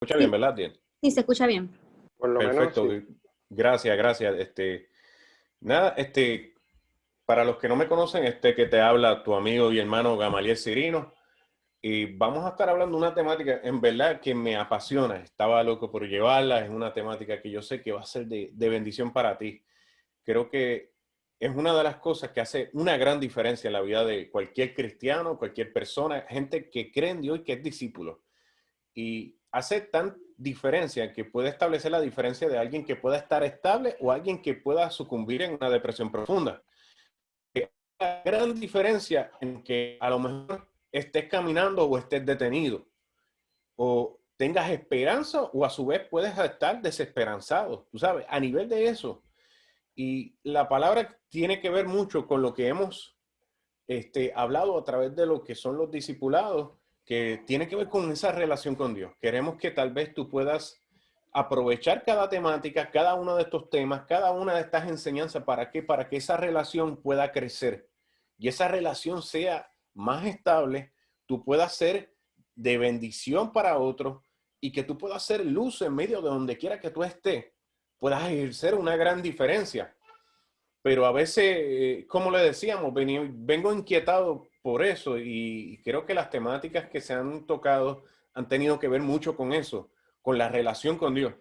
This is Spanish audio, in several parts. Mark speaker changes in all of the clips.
Speaker 1: Escucha bien,
Speaker 2: Sí,
Speaker 1: ¿verdad, Diel?
Speaker 2: sí, se escucha bien.
Speaker 3: Por lo menos
Speaker 1: Perfecto.
Speaker 3: sí.
Speaker 1: Gracias, gracias. Nada, para los que no me conocen, que te habla tu amigo y hermano Gamaliel Cirino, y vamos a estar hablando de una temática en verdad que me apasiona. Estaba loco por llevarla. Es una temática que yo sé que va a ser de bendición para ti. Creo que es una de las cosas que hace una gran diferencia en la vida de cualquier cristiano, cualquier persona, gente que cree en Dios y que es discípulo. Y hace tan diferencia que puede establecer la diferencia de alguien que pueda estar estable o alguien que pueda sucumbir en una depresión profunda. La gran diferencia en que a lo mejor estés caminando o estés detenido, o tengas esperanza o a su vez puedes estar desesperanzado, tú sabes, a nivel de eso. Y la palabra tiene que ver mucho con lo que hemos hablado a través de lo que son los discipulados, que tiene que ver con esa relación con Dios. Queremos que tal vez tú puedas aprovechar cada temática, cada uno de estos temas, cada una de estas enseñanzas. ¿Para qué? Para que esa relación pueda crecer y esa relación sea más estable, tú puedas ser de bendición para otros y que tú puedas ser luz en medio de donde quiera que tú estés, puedas ejercer una gran diferencia. Pero a veces, como le decíamos, vengo inquietado por eso y creo que las temáticas que se han tocado han tenido que ver mucho con eso, con la relación con Dios.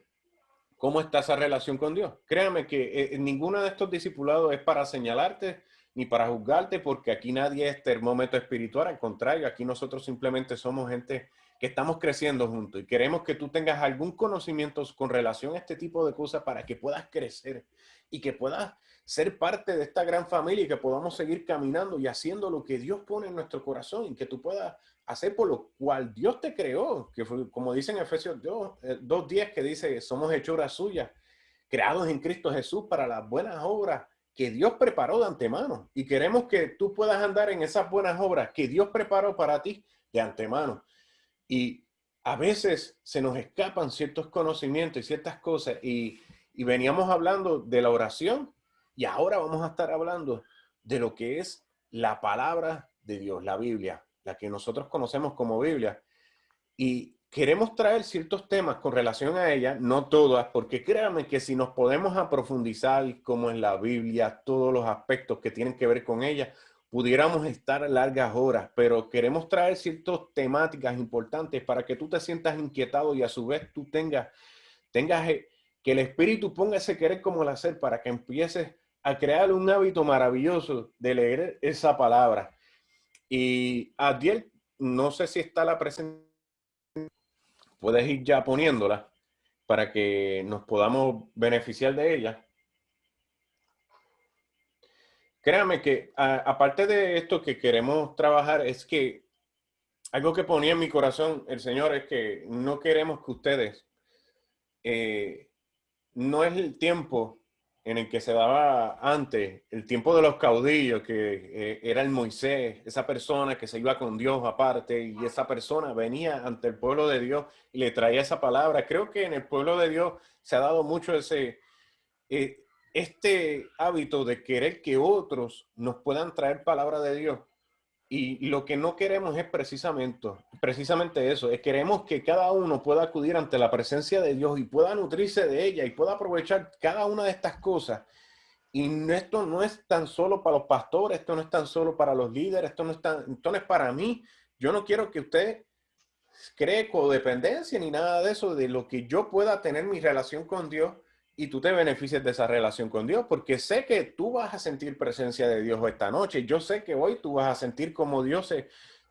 Speaker 1: ¿Cómo está esa relación con Dios? Créame que ninguno de estos discipulados es para señalarte ni para juzgarte, porque aquí nadie es termómetro espiritual. Al contrario, aquí nosotros simplemente somos gente que estamos creciendo juntos y queremos que tú tengas algún conocimiento con relación a este tipo de cosas para que puedas crecer y que puedas ser parte de esta gran familia y que podamos seguir caminando y haciendo lo que Dios pone en nuestro corazón y que tú puedas hacer por lo cual Dios te creó, que fue como dice en Efesios 2:10, que dice, somos hechuras suyas, creados en Cristo Jesús para las buenas obras que Dios preparó de antemano. Y queremos que tú puedas andar en esas buenas obras que Dios preparó para ti de antemano. Y a veces se nos escapan ciertos conocimientos y ciertas cosas y veníamos hablando de la oración y ahora vamos a estar hablando de lo que es la palabra de Dios, la Biblia, la que nosotros conocemos como Biblia. Y queremos traer ciertos temas con relación a ella, no todas, porque créanme que si nos podemos a profundizar como en la Biblia, todos los aspectos que tienen que ver con ella, pudiéramos estar largas horas, pero queremos traer ciertas temáticas importantes para que tú te sientas inquietado y a su vez tú tengas que el Espíritu ponga ese querer como el hacer para que empieces a crear un hábito maravilloso de leer esa palabra. Y Adiel, no sé si está la presentación, puedes ir ya poniéndola para que nos podamos beneficiar de ella. Créame que aparte de esto que queremos trabajar es que algo que ponía en mi corazón el Señor es que no queremos que ustedes, no es el tiempo en el que se daba antes, el tiempo de los caudillos, que era el Moisés, esa persona que se iba con Dios aparte y esa persona venía ante el pueblo de Dios y le traía esa palabra. Creo que en el pueblo de Dios se ha dado mucho este hábito de querer que otros nos puedan traer palabra de Dios. Y lo que no queremos es precisamente eso, es queremos que cada uno pueda acudir ante la presencia de Dios y pueda nutrirse de ella y pueda aprovechar cada una de estas cosas. Y esto no es tan solo para los pastores, esto no es tan solo para los líderes, esto no es para mí. Yo no quiero que usted cree codependencia ni nada de eso, de lo que yo pueda tener mi relación con Dios y tú te beneficies de esa relación con Dios, porque sé que tú vas a sentir presencia de Dios esta noche. Yo sé que hoy tú vas a sentir como Dios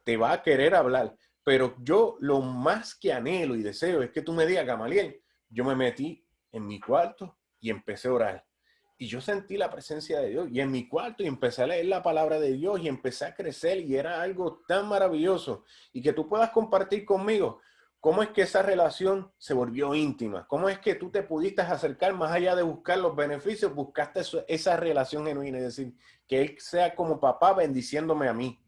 Speaker 1: te va a querer hablar, pero yo lo más que anhelo y deseo es que tú me digas, Gamaliel, yo me metí en mi cuarto y empecé a orar. Y yo sentí la presencia de Dios y en mi cuarto y empecé a leer la palabra de Dios y empecé a crecer y era algo tan maravilloso y que tú puedas compartir conmigo cómo es que esa relación se volvió íntima, cómo es que tú te pudiste acercar más allá de buscar los beneficios, buscaste esa relación genuina, es decir, que Él sea como papá bendiciéndome a mí.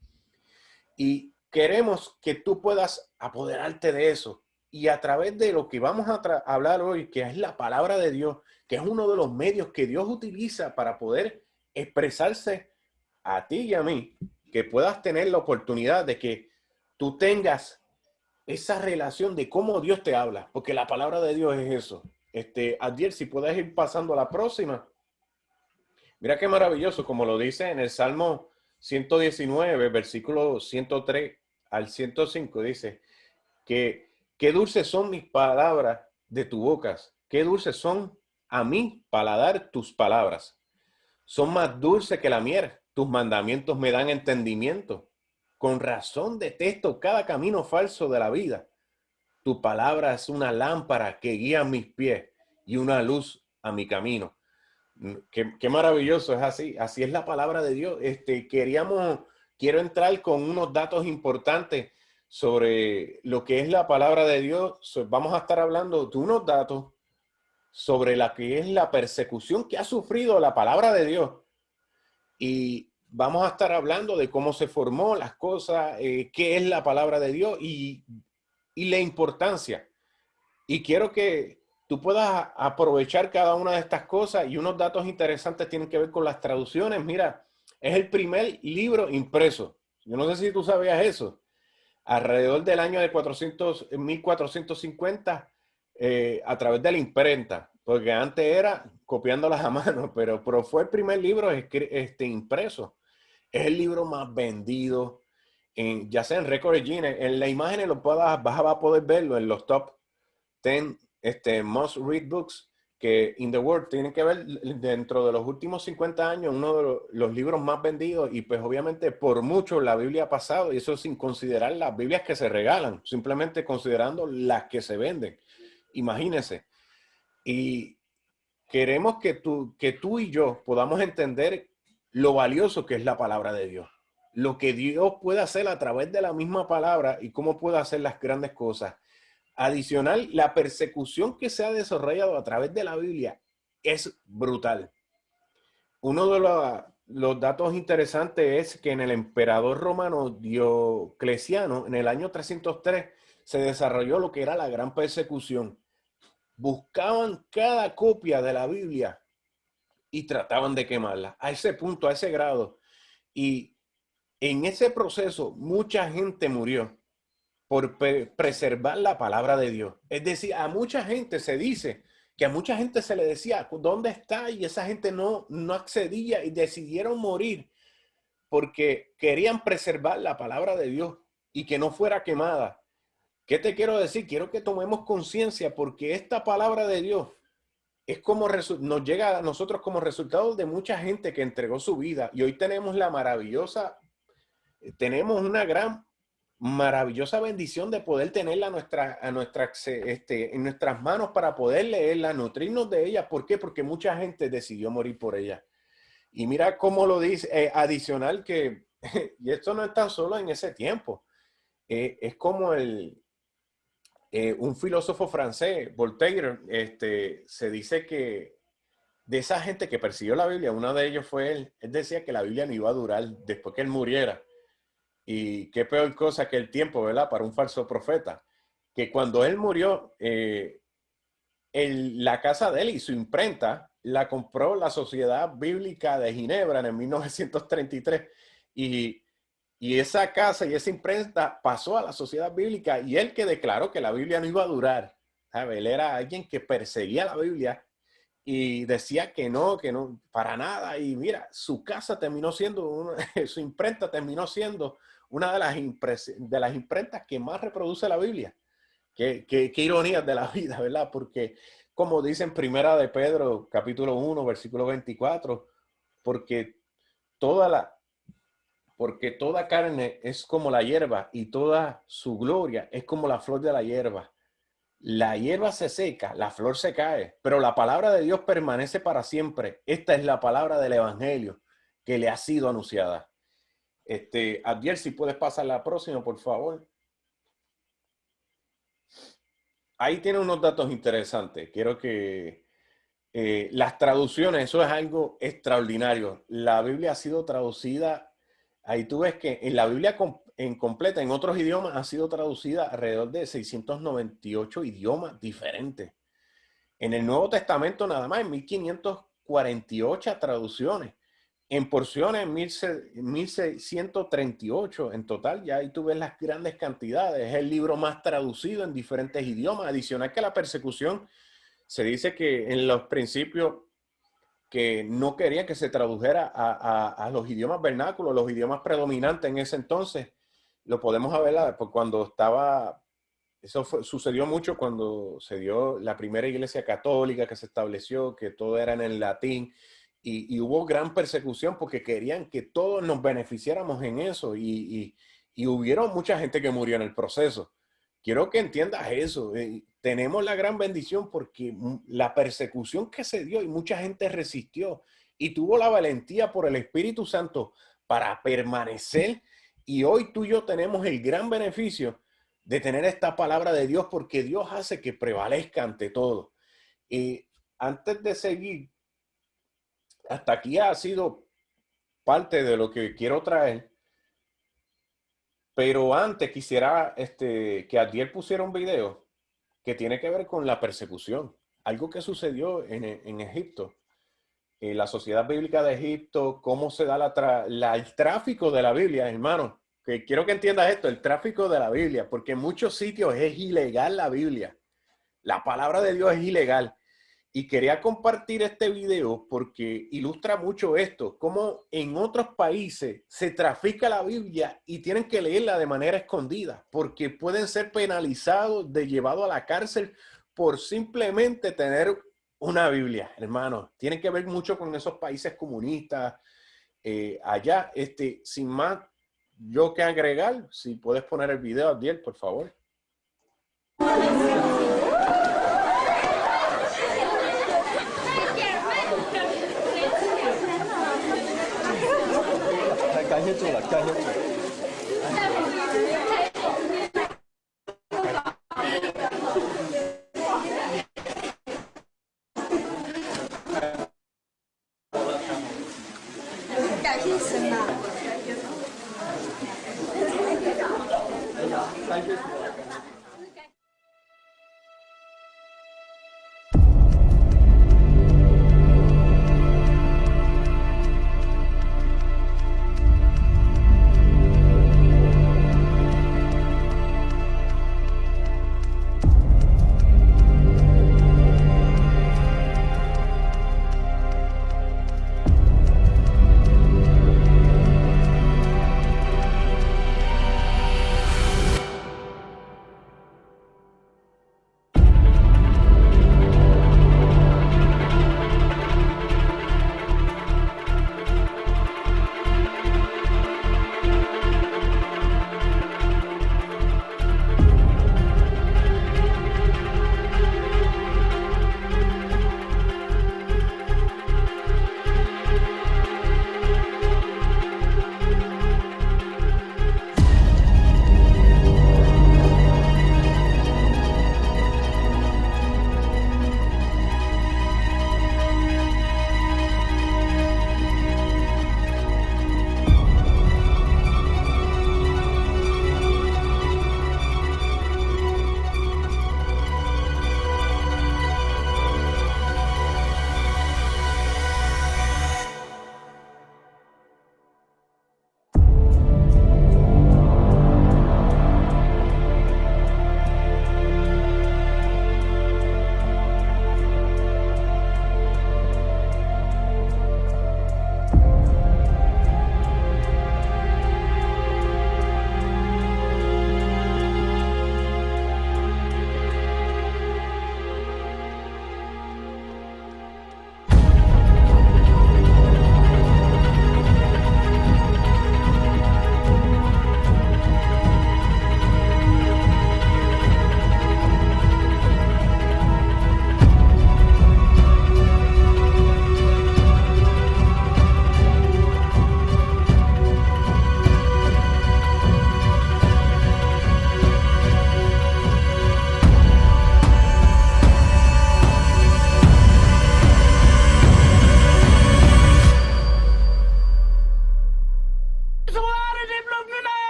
Speaker 1: Y queremos que tú puedas apoderarte de eso. Y a través de lo que vamos a hablar hoy, que es la palabra de Dios, que es uno de los medios que Dios utiliza para poder expresarse a ti y a mí, que puedas tener la oportunidad de que tú tengas esa relación de cómo Dios te habla, porque la palabra de Dios es eso. Adiel, si puedes ir pasando a la próxima. Mira qué maravilloso, como lo dice en el Salmo 119, versículo 103 al 105, dice que qué dulces son mis palabras de tu boca, qué dulces son a mi paladar tus palabras. Son más dulces que la miel, tus mandamientos me dan entendimiento. Con razón detesto cada camino falso de la vida. Tu palabra es una lámpara que guía mis pies y una luz a mi camino. Qué maravilloso, es así. Así es la palabra de Dios. Quiero entrar con unos datos importantes sobre lo que es la palabra de Dios. Vamos a estar hablando de unos datos sobre la que es la persecución que ha sufrido la palabra de Dios. Y vamos a estar hablando de cómo se formó las cosas, qué es la palabra de Dios y la importancia. Y quiero que tú puedas aprovechar cada una de estas cosas, y unos datos interesantes tienen que ver con las traducciones. Mira, es el primer libro impreso. Yo no sé si tú sabías eso. Alrededor del año de 1450, a través de la imprenta, porque antes era copiándolas a mano, pero fue el primer libro impreso. Es el libro más vendido, ya sea en Record Guinness. En la imagen vas a poder verlo en los top 10 most read books que in the world tienen que ver dentro de los últimos 50 años, uno de los libros más vendidos, y pues obviamente por mucho la Biblia ha pasado, y eso sin considerar las Biblias que se regalan, simplemente considerando las que se venden. Imagínense. Y queremos que tú y yo podamos entender lo valioso que es la palabra de Dios, lo que Dios puede hacer a través de la misma palabra y cómo puede hacer las grandes cosas. Adicional, la persecución que se ha desarrollado a través de la Biblia es brutal. Uno de los datos interesantes es que en el emperador romano Diocleciano, en el año 303, se desarrolló lo que era la gran persecución. Buscaban cada copia de la Biblia y trataban de quemarla, a ese punto, a ese grado. Y en ese proceso, mucha gente murió por preservar la palabra de Dios. Es decir, a mucha gente se dice que a mucha gente se le decía, ¿dónde está? Y esa gente no accedía y decidieron morir porque querían preservar la palabra de Dios y que no fuera quemada. ¿Qué te quiero decir? Quiero que tomemos conciencia, porque esta palabra de Dios es como nos llega a nosotros como resultado de mucha gente que entregó su vida, y hoy tenemos tenemos una maravillosa bendición de poder tenerla en nuestras manos para poder leerla, nutrirnos de ella. ¿Por qué? Porque mucha gente decidió morir por ella. Y mira cómo lo dice, adicional que, y esto no es tan solo en ese tiempo, es como un filósofo francés, Voltaire, se dice que de esa gente que persiguió la Biblia, uno de ellos fue él decía que la Biblia no iba a durar después que él muriera. Y qué peor cosa que el tiempo, ¿verdad? Para un falso profeta. Que cuando él murió, la casa de él y su imprenta la compró la Sociedad Bíblica de Ginebra en el 1933. Y, y esa casa y esa imprenta pasó a la Sociedad Bíblica, y él, que declaró que la Biblia no iba a durar. ¿Sabe? Él era alguien que perseguía la Biblia y decía que no, para nada. Y mira, su casa terminó siendo, su imprenta terminó siendo una de las imprentas que más reproduce la Biblia. Qué ironías de la vida, ¿verdad? Porque, como dice en Primera de Pedro, capítulo 1, versículo 24, porque toda la, porque toda carne es como la hierba, y toda su gloria es como la flor de la hierba. La hierba se seca, la flor se cae, pero la palabra de Dios permanece para siempre. Esta es la palabra del evangelio que le ha sido anunciada. Adiel, si puedes pasar la próxima, por favor. Ahí tiene unos datos interesantes. Quiero que las traducciones, eso es algo extraordinario. La Biblia ha sido traducida, ahí tú ves que en la Biblia en completa, en otros idiomas, ha sido traducida alrededor de 698 idiomas diferentes. En el Nuevo Testamento nada más, en 1548 traducciones. en porciones 1638 en total. Ya ahí tú ves las grandes cantidades. Es el libro más traducido en diferentes idiomas. Adicional que la persecución, se dice que en los principios que no querían que se tradujera a los idiomas vernáculos, los idiomas predominantes en ese entonces. Lo podemos ver cuando estaba, sucedió mucho cuando se dio la primera iglesia católica que se estableció, que todo era en el latín, y hubo gran persecución porque querían que todos nos beneficiáramos en eso, y hubieron mucha gente que murió en el proceso. Quiero que entiendas eso. Tenemos la gran bendición porque la persecución que se dio y mucha gente resistió y tuvo la valentía por el Espíritu Santo para permanecer. Y hoy tú y yo tenemos el gran beneficio de tener esta palabra de Dios porque Dios hace que prevalezca ante todo. Y antes de seguir, hasta aquí ha sido parte de lo que quiero traer. Pero antes quisiera que Adiel pusiera un video que tiene que ver con la persecución. Algo que sucedió en Egipto, en la Sociedad Bíblica de Egipto, cómo se da el tráfico de la Biblia, hermano. Que quiero que entiendas esto, el tráfico de la Biblia, porque en muchos sitios es ilegal la Biblia. La palabra de Dios es ilegal. Y quería compartir este video porque ilustra mucho esto, cómo en otros países se trafica la Biblia y tienen que leerla de manera escondida porque pueden ser penalizados, llevados a la cárcel por simplemente tener una Biblia, hermano. Tiene que ver mucho con esos países comunistas. Allá, sin más yo que agregar, si puedes poner el video, Adiel, por favor.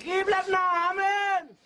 Speaker 2: Keep left now, amen.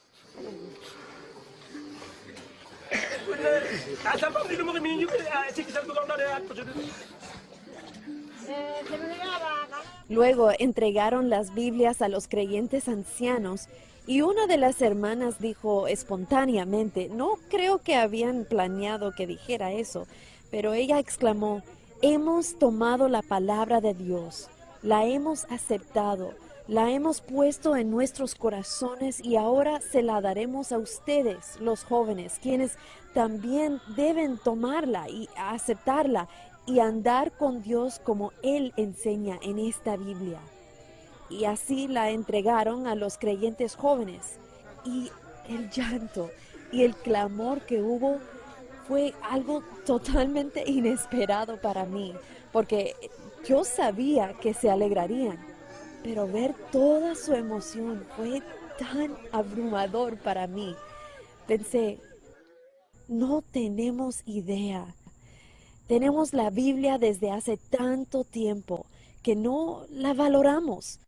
Speaker 2: Luego entregaron las Biblias a los creyentes ancianos y una de las hermanas dijo espontáneamente, no creo que habían planeado que dijera eso, pero ella exclamó, hemos tomado la palabra de Dios, la hemos aceptado, la hemos puesto en nuestros corazones y ahora se la daremos a ustedes, los jóvenes, quienes también deben tomarla y aceptarla y andar con Dios como Él enseña en esta Biblia. Y así la entregaron a los creyentes jóvenes. Y el llanto y el clamor que hubo fue algo totalmente inesperado para mí, porque yo sabía que se alegrarían, pero ver toda su emoción fue tan abrumador para mí. Pensé, no tenemos idea. Tenemos la Biblia desde hace tanto tiempo que no la valoramos.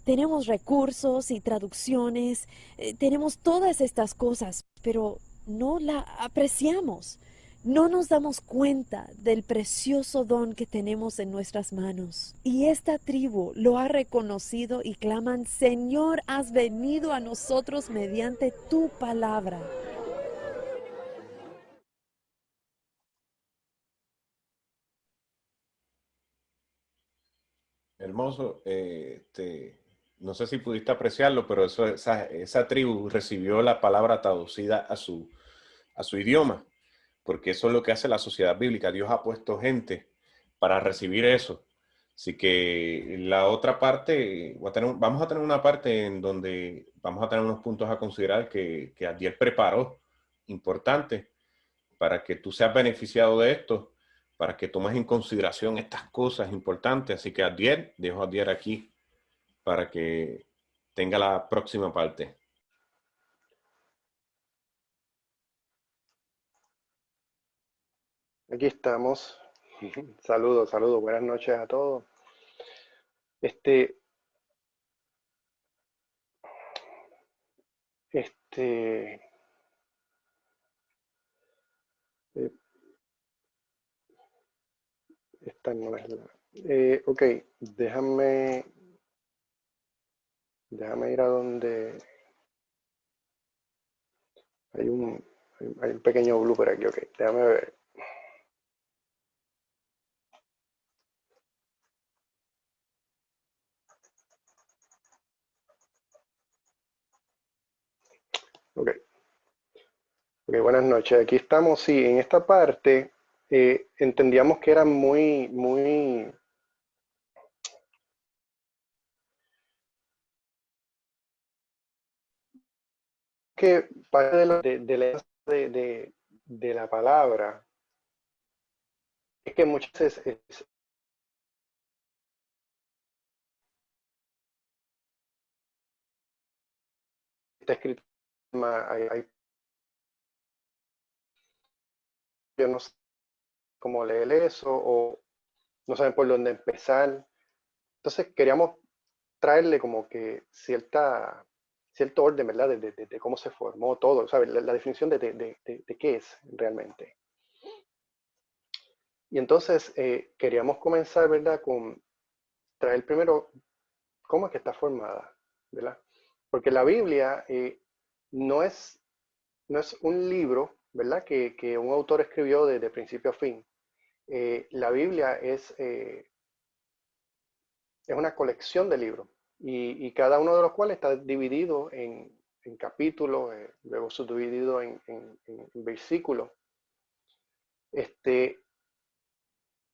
Speaker 2: Tenemos recursos y traducciones, tenemos todas estas cosas, pero no la apreciamos. No nos damos cuenta del precioso don que tenemos en nuestras manos. Y esta tribu lo ha reconocido y claman, Señor, has venido a nosotros mediante tu palabra.
Speaker 1: Hermoso. No sé si pudiste apreciarlo, pero esa tribu recibió la palabra traducida a su idioma, porque eso es lo que hace la sociedad bíblica. Dios ha puesto gente para recibir eso. Así que la otra parte, vamos a tener una parte en donde vamos a tener unos puntos a considerar que Adiel preparó, importantes, para que tú seas beneficiado de esto, para que tomes en consideración estas cosas importantes. Así que Adiel, dejo a Adiel aquí para que tenga la próxima parte.
Speaker 3: Aquí estamos. Saludos, saludos, buenas noches a todos. Este, este, eh, esta no es la. Ok, déjame, déjame ir a donde hay hay un pequeño blooper aquí. Ok, déjame ver. Ok, ok, buenas noches. Aquí estamos. Sí, en esta parte entendíamos que era que parte de la palabra es que muchas veces está escrito, yo no sé cómo leer eso o no saben por dónde empezar. Entonces queríamos traerle como que cierto orden, ¿verdad? De cómo se formó todo, ¿sabes? La definición de qué es realmente. Y entonces queríamos comenzar, ¿verdad? Con traer primero cómo es que está formada, ¿verdad? Porque la Biblia no es, no es un libro, ¿verdad? Que un autor escribió desde principio a fin. La Biblia es una colección de libros y cada uno de los cuales está dividido en capítulos, luego subdividido en versículos.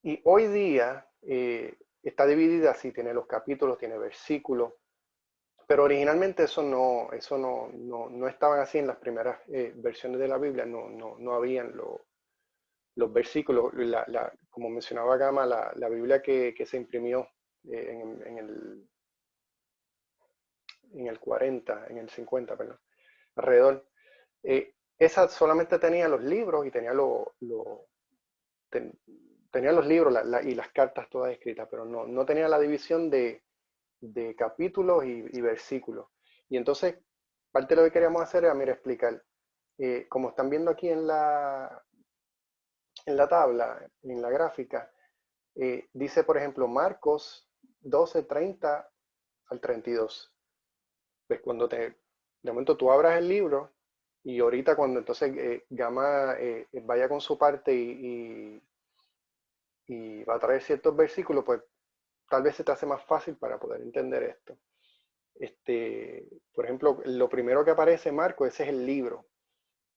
Speaker 3: Y hoy día está dividida así, tiene los capítulos, tiene versículos, pero originalmente no estaban así en las primeras versiones de la Biblia, no habían los versículos, como mencionaba Gama, la Biblia que se imprimió en el 40, en el 50, perdón, alrededor. Esa solamente tenía los libros y tenía los libros y las cartas todas escritas, pero no tenía la división de capítulos y versículos. Y entonces Parte de lo que queríamos hacer era, mira, explicar, como están viendo aquí en la tabla, en la gráfica, dice, por ejemplo, Marcos 12:30 al 32. Pues de momento tú abras el libro y ahorita cuando entonces Gama vaya con su parte y va a traer ciertos versículos, pues tal vez se te hace más fácil para poder entender esto. Por ejemplo, lo primero que aparece Marcos, ese es el libro.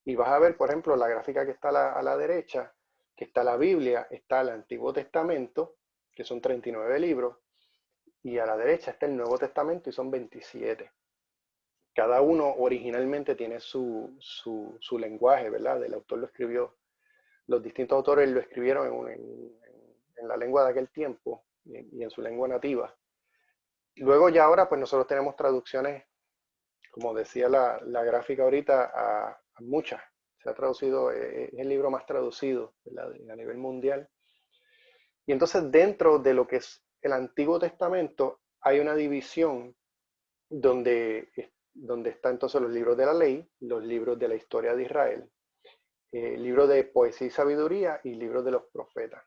Speaker 3: Y vas a ver, por ejemplo, la gráfica que está a la derecha, que está la Biblia, está el Antiguo Testamento, que son 39 libros, y a la derecha está el Nuevo Testamento y son 27. Cada uno originalmente tiene su lenguaje, ¿verdad? El autor lo escribió, los distintos autores lo escribieron en la lengua de aquel tiempo y en su lengua nativa. Luego ya ahora, pues nosotros tenemos traducciones, como decía la gráfica ahorita, a muchas. Se ha traducido, es el libro más traducido, ¿verdad? A nivel mundial. Y entonces dentro de lo que es el Antiguo Testamento hay una división donde, donde están entonces los libros de la ley, los libros de la historia de Israel, libros de poesía y sabiduría y libros de los profetas.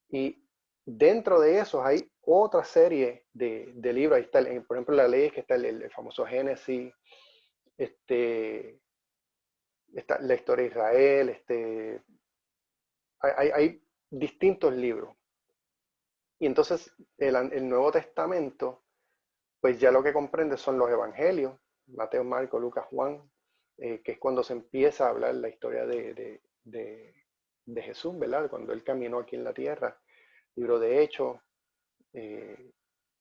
Speaker 3: Y dentro de esos hay otra serie de libros. Ahí está, por ejemplo, la ley, que está el famoso Génesis, está la historia de Israel, hay distintos libros. Y entonces el Nuevo Testamento, pues ya lo que comprende son los evangelios, Mateo, Marcos, Lucas, Juan, que es cuando se empieza a hablar la historia de Jesús, ¿verdad? Cuando él caminó aquí en la tierra, libro de Hechos, eh,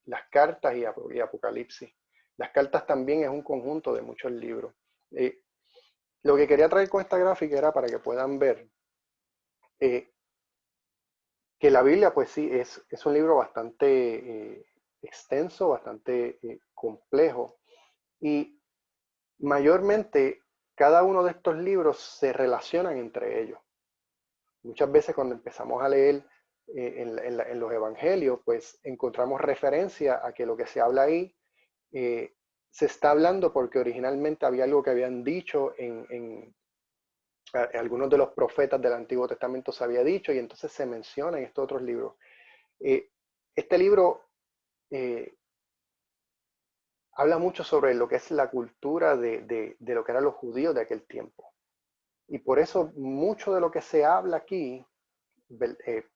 Speaker 3: las cartas y Apocalipsis. Las cartas también es un conjunto de muchos libros. Lo que quería traer con esta gráfica era para que puedan ver eh, que la Biblia, pues sí, es un libro bastante extenso, bastante complejo, y mayormente cada uno de estos libros se relacionan entre ellos. Muchas veces cuando empezamos a leer en los evangelios, pues encontramos referencia a que lo que se habla ahí se está hablando porque originalmente había algo que habían dicho algunos de los profetas del Antiguo Testamento se había dicho, y entonces se menciona en estos otros libros. Este libro habla mucho sobre lo que es la cultura de lo que eran los judíos de aquel tiempo. Y por eso mucho de lo que se habla aquí,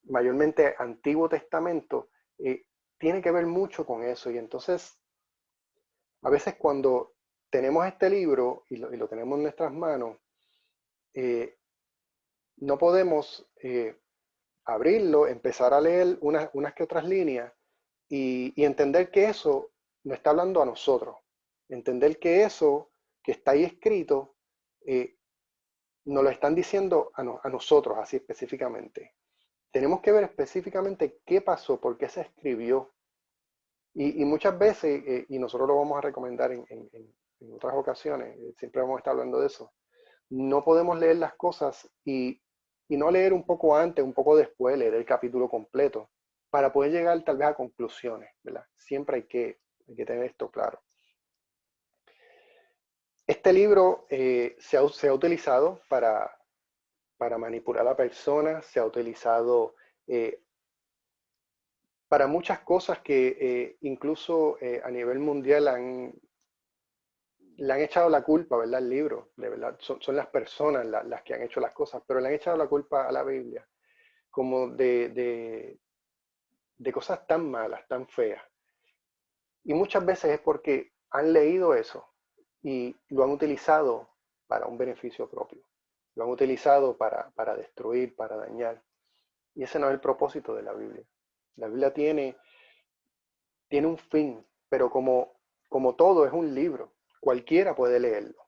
Speaker 3: mayormente Antiguo Testamento, tiene que ver mucho con eso. Y entonces, a veces cuando tenemos este libro y lo tenemos en nuestras manos, no podemos abrirlo, empezar a leer unas que otras líneas y entender que eso no está hablando a nosotros. Entender que eso que está ahí escrito nos lo están diciendo a nosotros, así específicamente. Tenemos que ver específicamente qué pasó, por qué se escribió. Y muchas veces, y nosotros lo vamos a recomendar en otras ocasiones, siempre vamos a estar hablando de eso, no podemos leer las cosas y no leer un poco antes, un poco después, leer el capítulo completo, para poder llegar tal vez a conclusiones, ¿verdad? Siempre hay que tener esto claro. Este libro se ha utilizado para manipular a personas, se ha utilizado para muchas cosas que incluso a nivel mundial le han echado la culpa, ¿verdad? Al libro, de verdad, son las personas las que han hecho las cosas, pero le han echado la culpa a la Biblia, como de cosas tan malas, tan feas. Y muchas veces es porque han leído eso y lo han utilizado para un beneficio propio. Lo han utilizado para destruir, para dañar. Y ese no es el propósito de la Biblia. La Biblia tiene un fin, pero como todo es un libro, cualquiera puede leerlo.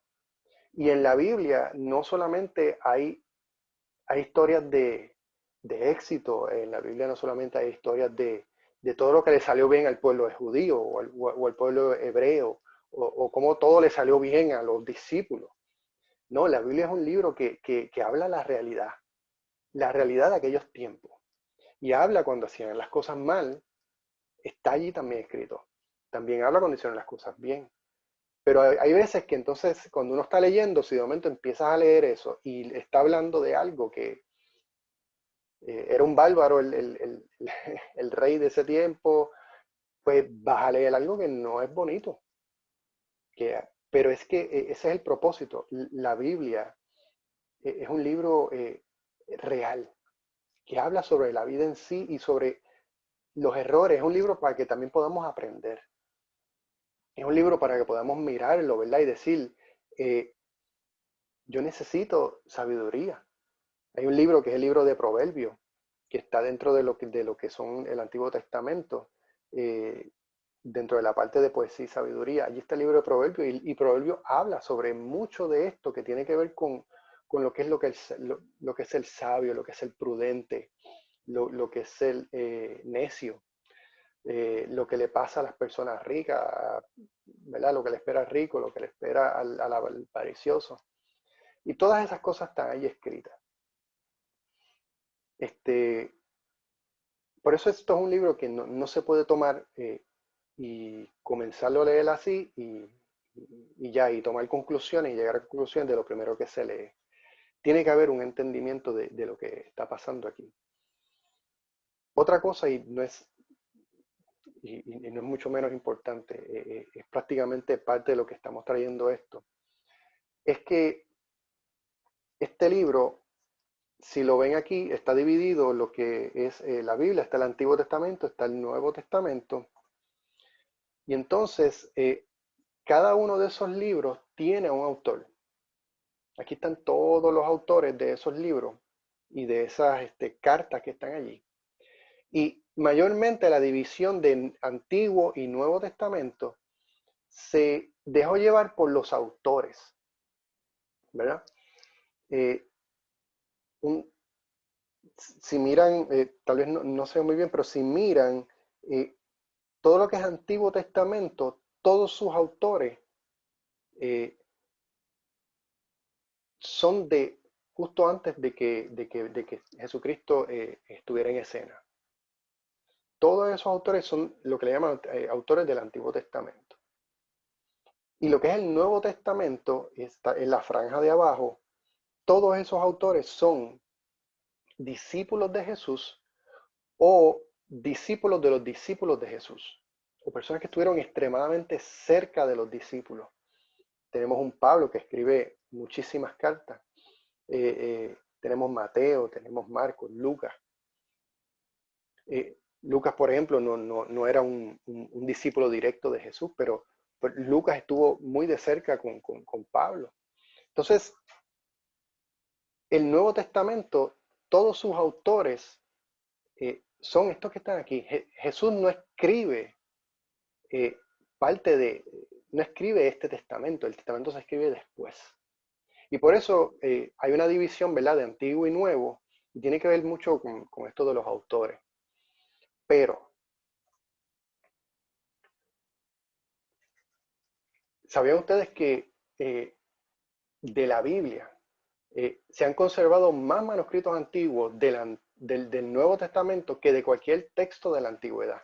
Speaker 3: Y en la Biblia no solamente hay historias de éxito, en la Biblia no solamente hay historias de todo lo que le salió bien al pueblo judío o al pueblo hebreo, o cómo todo le salió bien a los discípulos. No, la Biblia es un libro que habla la realidad de aquellos tiempos. Y habla cuando hacían las cosas mal, está allí también escrito. También habla cuando hicieron las cosas bien. Pero hay veces que entonces cuando uno está leyendo, si de momento empiezas a leer eso y está hablando de algo que era un bárbaro el rey de ese tiempo, pues vas a leer algo que no es bonito. Pero es que ese es el propósito. La Biblia es un libro real, que habla sobre la vida en sí y sobre los errores. Es un libro para que también podamos aprender. Es un libro para que podamos mirarlo, ¿verdad? Y decir, eh, yo necesito sabiduría. Hay un libro que es el libro de Proverbios, que está dentro de lo que son el Antiguo Testamento, eh, dentro de la parte de poesía y sabiduría. Allí está el libro de Proverbios y Proverbios habla sobre mucho de esto que tiene que ver con lo que es lo que es el sabio, lo que es el prudente, lo que es el necio, lo que le pasa a las personas ricas, ¿verdad? Lo que le espera al rico, lo que le espera al avaricioso. Y todas esas cosas están ahí escritas. Este, por eso esto es un libro que no se puede tomar y comenzarlo a leer así y ya, y tomar conclusiones y llegar a conclusiones de lo primero que se lee. Tiene que haber un entendimiento de lo que está pasando aquí. Otra cosa, y no es mucho menos importante, es prácticamente parte de lo que estamos trayendo esto, es que este libro, si lo ven aquí, está dividido lo que es la Biblia, está el Antiguo Testamento, está el Nuevo Testamento, y entonces cada uno de esos libros tiene un autor. Aquí están todos los autores de esos libros y de esas cartas que están allí. Y mayormente la división de Antiguo y Nuevo Testamento se dejó llevar por los autores, ¿verdad? Eh, un, si miran, tal vez no sé muy bien, pero si miran eh, todo lo que es Antiguo Testamento, todos sus autores eh, son de justo antes de que Jesucristo estuviera en escena. Todos esos autores son lo que le llaman autores del Antiguo Testamento. Y lo que es el Nuevo Testamento, está en la franja de abajo, todos esos autores son discípulos de Jesús o discípulos de los discípulos de Jesús, o personas que estuvieron extremadamente cerca de los discípulos. Tenemos un Pablo que escribe muchísimas cartas, tenemos Mateo, tenemos Marcos, Lucas. Lucas, por ejemplo, no era un discípulo directo de Jesús, pero Lucas estuvo muy de cerca con Pablo. Entonces, el Nuevo Testamento, todos sus autores son estos que están aquí. Jesús no escribe eh, parte de, no escribe este testamento, el testamento se escribe después. Y por eso hay una división, ¿verdad?, de antiguo y nuevo, y tiene que ver mucho con esto de los autores. Pero, ¿sabían ustedes que de la Biblia se han conservado más manuscritos antiguos del Nuevo Testamento que de cualquier texto de la antigüedad?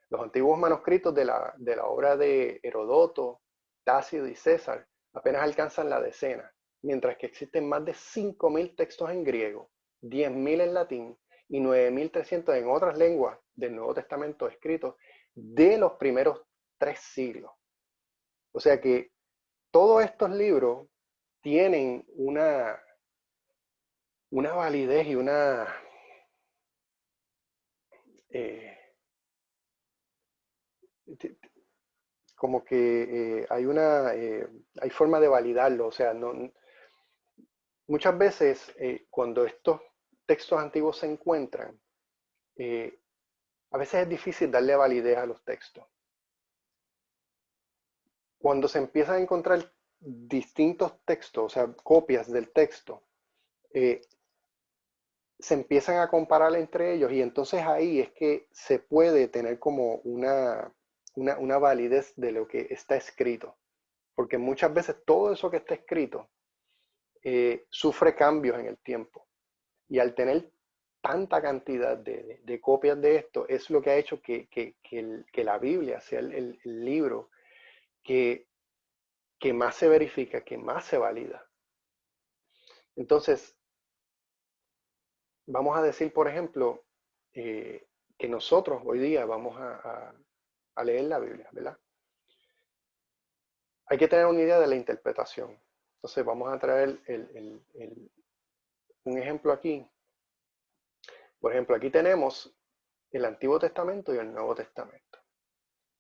Speaker 3: Los antiguos manuscritos de la obra de Herodoto, Tácito y César apenas alcanzan la decena, mientras que existen más de 5.000 textos en griego, 10.000 en latín y 9.300 en otras lenguas del Nuevo Testamento escritos de los primeros 3 siglos. O sea que todos estos libros tienen una validez y eh, como que hay forma de validarlo. O sea, muchas veces cuando estos textos antiguos se encuentran, eh, a veces es difícil darle validez a los textos. Cuando se empiezan a encontrar distintos textos, o sea, copias del texto, eh, se empiezan a comparar entre ellos y entonces ahí es que se puede tener como una validez de lo que está escrito. Porque muchas veces todo eso que está escrito sufre cambios en el tiempo. Y al tener tanta cantidad de copias de esto, es lo que ha hecho que la Biblia sea el libro que que más se verifica, que más se valida. Entonces, vamos a decir, por ejemplo, que nosotros hoy día vamos a leer la Biblia, ¿verdad? Hay que tener una idea de la interpretación. Entonces, vamos a traer un ejemplo aquí. Por ejemplo, aquí tenemos el Antiguo Testamento y el Nuevo Testamento.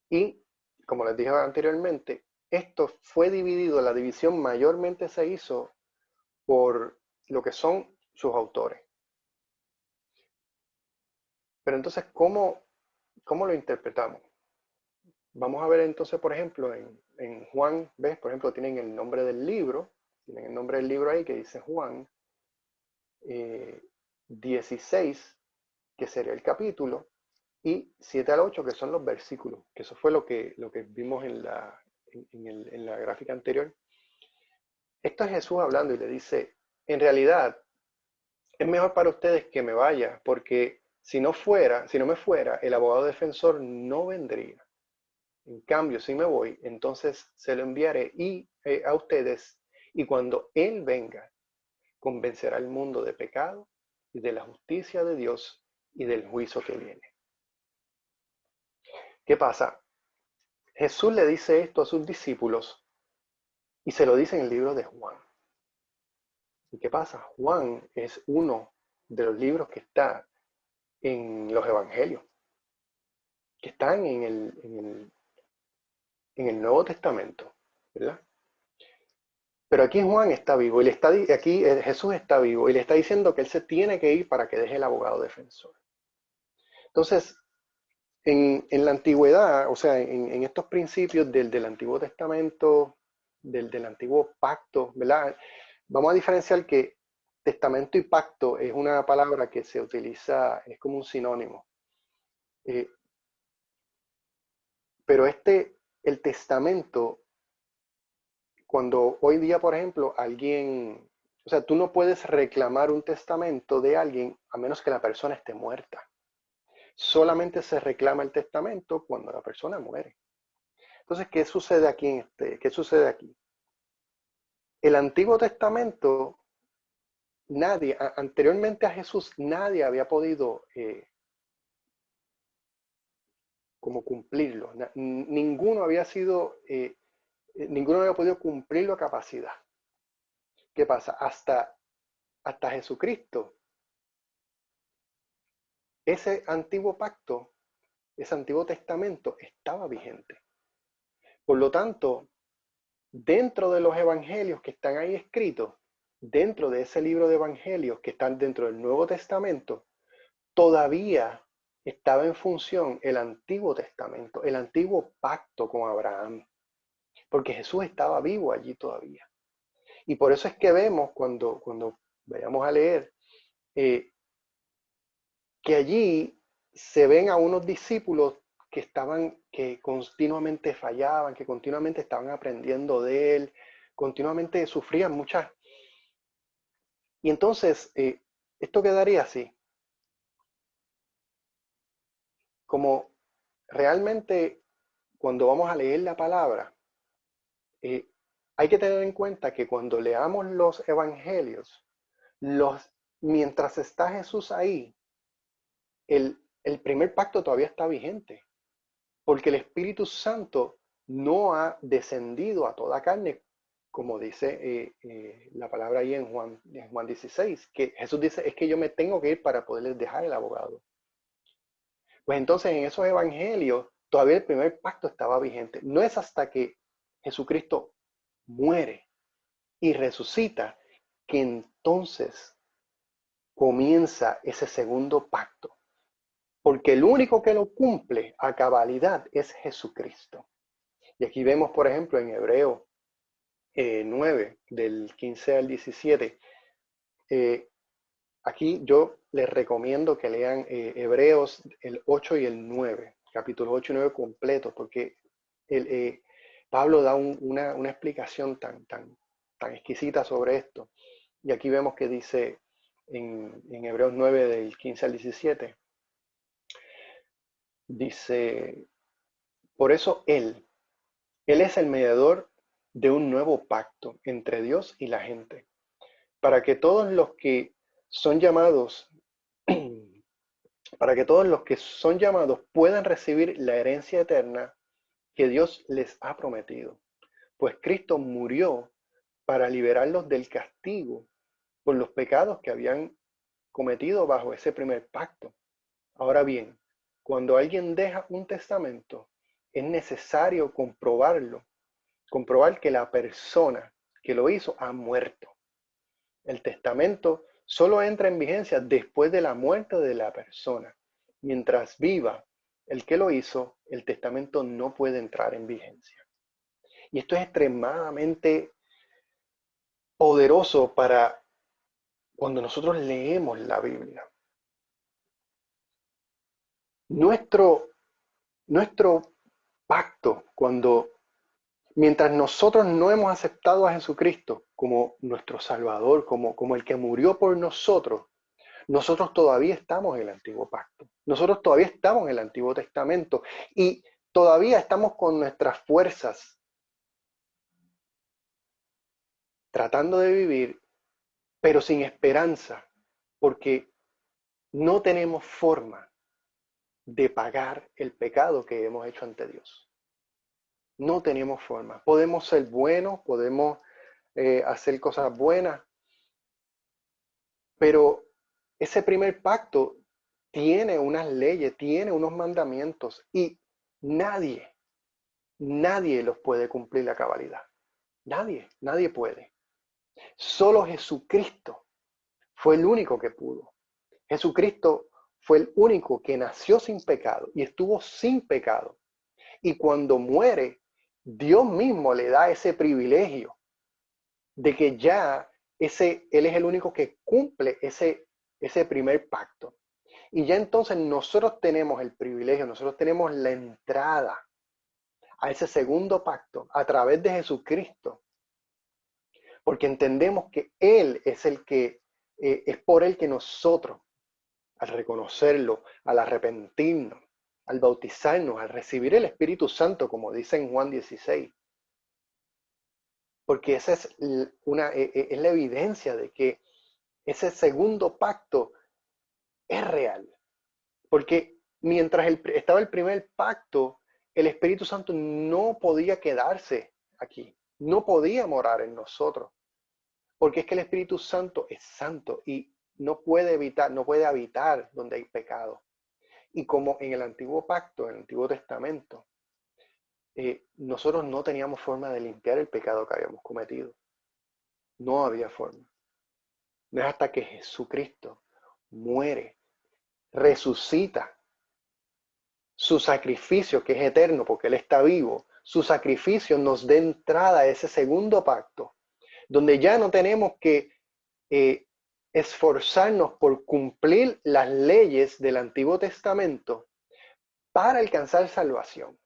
Speaker 3: Y, como les dije anteriormente, esto fue dividido, la división mayormente se hizo por lo que son sus autores. Pero entonces, ¿cómo lo interpretamos? Vamos a ver entonces, por ejemplo, en Juan, ¿ves? Por ejemplo, tienen el nombre del libro, tienen el nombre del libro ahí que dice Juan 16, que sería el capítulo, y 7 al 8, que son los versículos, que eso fue lo que vimos en la gráfica anterior. Esto es Jesús hablando y le dice, en realidad, es mejor para ustedes que me vaya, porque si no me fuera, el abogado defensor no vendría. En cambio, si me voy, entonces se lo enviaré a ustedes, y cuando Él venga, convencerá al mundo de pecado y de la justicia de Dios y del juicio que viene. ¿Qué pasa? Jesús le dice esto a sus discípulos y se lo dice en el libro de Juan. ¿Y qué pasa? Juan es uno de los libros que está en los evangelios, que están en el Nuevo Testamento, ¿verdad? Pero aquí Juan está vivo, aquí Jesús está vivo y le está diciendo que él se tiene que ir para que deje el abogado defensor. Entonces, en la antigüedad, o sea, en estos principios del Antiguo Testamento, del Antiguo Pacto, ¿verdad? Vamos a diferenciar que testamento y pacto es una palabra que se utiliza, es como un sinónimo. Pero el testamento, cuando hoy día, por ejemplo, o sea, tú no puedes reclamar un testamento de alguien a menos que la persona esté muerta. Solamente se reclama el testamento cuando la persona muere. Entonces, ¿qué sucede aquí qué sucede aquí? El Antiguo Testamento, anteriormente a Jesús, nadie había podido como cumplirlo. Ninguno había podido cumplirlo a capacidad. ¿Qué pasa? Hasta Jesucristo, ese antiguo pacto, ese antiguo testamento estaba vigente. Por lo tanto, dentro de los evangelios que están ahí escritos, dentro de ese libro de evangelios que están dentro del Nuevo Testamento, todavía estaba en función el Antiguo Testamento, el antiguo pacto con Abraham, porque Jesús estaba vivo allí todavía. Y por eso es que vemos cuando vayamos a leer que allí se ven a unos discípulos que continuamente fallaban, que continuamente estaban aprendiendo de él, continuamente sufrían muchas. Y entonces, esto quedaría así, como realmente cuando vamos a leer la palabra, hay que tener en cuenta que cuando leamos los evangelios, mientras está Jesús ahí, el primer pacto todavía está vigente, porque el Espíritu Santo no ha descendido a toda carne, como dice la palabra ahí en Juan 16, que Jesús dice, es que yo me tengo que ir para poderles dejar el abogado. Pues entonces en esos evangelios todavía el primer pacto estaba vigente. No es hasta que Jesucristo muere y resucita que entonces comienza ese segundo pacto. Porque el único que lo cumple a cabalidad es Jesucristo. Y aquí vemos, por ejemplo, en Hebreo 9, del 15 al 17, aquí yo les recomiendo que lean Hebreos el 8 y el 9, capítulo 8 y 9 completos, porque Pablo da una explicación tan exquisita sobre esto. Y aquí vemos que dice en Hebreos 9, del 15 al 17, dice, por eso Él es el mediador de un nuevo pacto entre Dios y la gente, para que todos los que son llamados, para que todos los que son llamados puedan recibir la herencia eterna que Dios les ha prometido. Pues Cristo murió para liberarlos del castigo por los pecados que habían cometido bajo ese primer pacto. Ahora bien, cuando alguien deja un testamento, es necesario comprobar que la persona que lo hizo ha muerto. El testamento solo entra en vigencia después de la muerte de la persona. Mientras viva el que lo hizo, el testamento no puede entrar en vigencia. Y esto es extremadamente poderoso para cuando nosotros leemos la Biblia. Nuestro pacto, mientras nosotros no hemos aceptado a Jesucristo como nuestro Salvador, como el que murió por nosotros, nosotros todavía estamos en el antiguo pacto. Nosotros todavía estamos en el Antiguo Testamento y todavía estamos con nuestras fuerzas tratando de vivir, pero sin esperanza, porque no tenemos forma de pagar el pecado que hemos hecho ante Dios. No tenemos forma. Podemos ser buenos, podemos hacer cosas buenas, pero ese primer pacto tiene unas leyes, tiene unos mandamientos y nadie los puede cumplir a cabalidad. Nadie puede. Solo Jesucristo fue el único que pudo. Jesucristo fue el único que nació sin pecado y estuvo sin pecado. Y cuando muere, Dios mismo le da ese privilegio de que ya Él es el único que cumple ese primer pacto. Y ya entonces nosotros tenemos el privilegio, nosotros tenemos la entrada a ese segundo pacto a través de Jesucristo. Porque entendemos que Él es el que, es por Él que nosotros, al reconocerlo, al arrepentirnos, al bautizarnos, al recibir el Espíritu Santo, como dice en Juan 16, porque esa es la evidencia de que ese segundo pacto es real. Porque mientras estaba el primer pacto, el Espíritu Santo no podía quedarse aquí, no podía morar en nosotros, porque es que el Espíritu Santo es santo y no puede habitar donde hay pecado. Y como en el antiguo pacto, en el Antiguo Testamento, nosotros no teníamos forma de limpiar el pecado que habíamos cometido. No había forma. No es hasta que Jesucristo muere, resucita, su sacrificio, que es eterno porque Él está vivo, su sacrificio nos da entrada a ese segundo pacto, donde ya no tenemos que esforzarnos por cumplir las leyes del Antiguo Testamento para alcanzar salvación.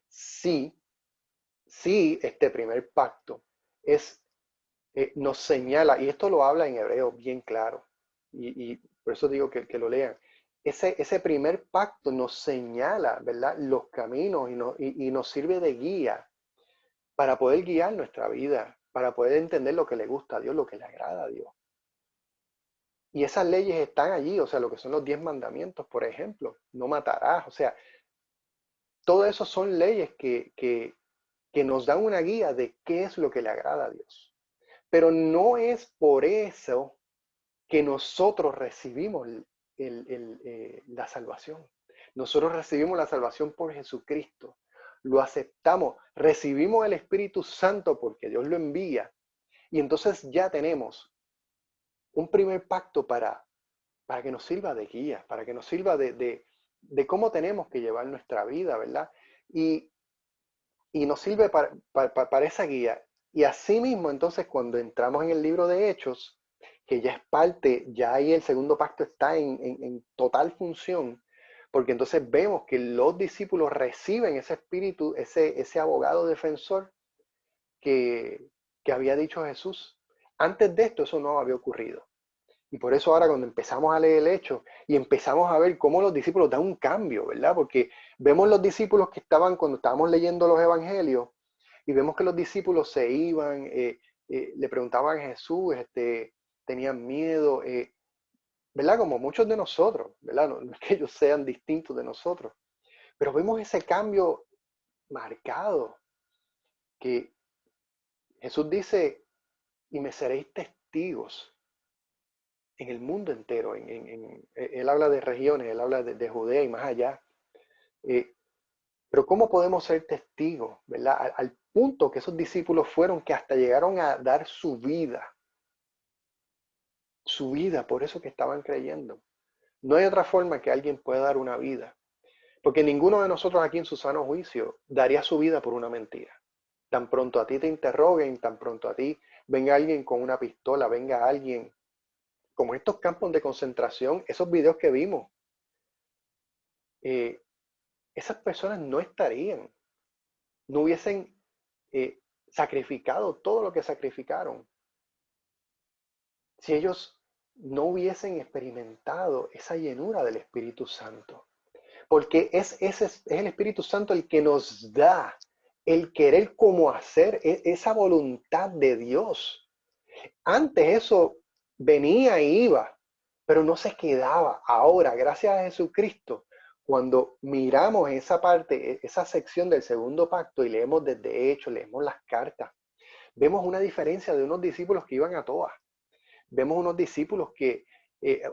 Speaker 3: Sí, este primer pacto nos señala, y esto lo habla en hebreo bien claro, y por eso digo que lo lean. Ese primer pacto nos señala, ¿verdad?, los caminos y nos sirve de guía para poder guiar nuestra vida, para poder entender lo que le gusta a Dios, lo que le agrada a Dios. Y esas leyes están allí, o sea, lo que son los 10 mandamientos, por ejemplo, no matarás, o sea, todo eso son leyes que nos dan una guía de qué es lo que le agrada a Dios. Pero no es por eso que nosotros recibimos la salvación. Nosotros recibimos la salvación por Jesucristo. Lo aceptamos, recibimos el Espíritu Santo porque Dios lo envía. Y entonces ya tenemos un primer pacto para que nos sirva de guía, para que nos sirva de cómo tenemos que llevar nuestra vida, ¿verdad? Y nos sirve para esa guía. Y así mismo, entonces, cuando entramos en el libro de Hechos, que ya es parte, ya ahí el segundo pacto está en total función, porque entonces vemos que los discípulos reciben ese espíritu, ese abogado defensor que había dicho Jesús. Antes de esto, eso no había ocurrido. Y por eso ahora cuando empezamos a leer el Hecho y empezamos a ver cómo los discípulos dan un cambio, ¿verdad? Porque vemos los discípulos que estaban cuando estábamos leyendo los evangelios Y vemos que los discípulos se iban, le preguntaban a Jesús, tenían miedo, ¿verdad? Como muchos de nosotros, ¿verdad? No es que ellos sean distintos de nosotros, pero vemos ese cambio marcado que Jesús dice, y me seréis testigos en el mundo entero. Él habla de regiones, él habla de Judea y más allá. Pero ¿cómo podemos ser testigos, verdad? Al punto que esos discípulos fueron que hasta llegaron a dar su vida por eso que estaban creyendo. No hay otra forma que alguien pueda dar una vida, porque ninguno de nosotros aquí en su sano juicio daría su vida por una mentira. Tan pronto a ti te interroguen, tan pronto a ti venga alguien con una pistola, venga alguien, como estos campos de concentración, esos videos que vimos, esas personas no estarían, no hubiesen sacrificado todo lo que sacrificaron si ellos no hubiesen experimentado esa llenura del Espíritu Santo. Porque es el Espíritu Santo el que nos da el querer como hacer esa voluntad de Dios. Antes eso venía y iba, pero no se quedaba. Ahora, gracias a Jesucristo, cuando miramos esa parte, esa sección del segundo pacto y leemos desde Hechos, leemos las cartas, vemos una diferencia de unos discípulos que iban a todas. Vemos unos discípulos que,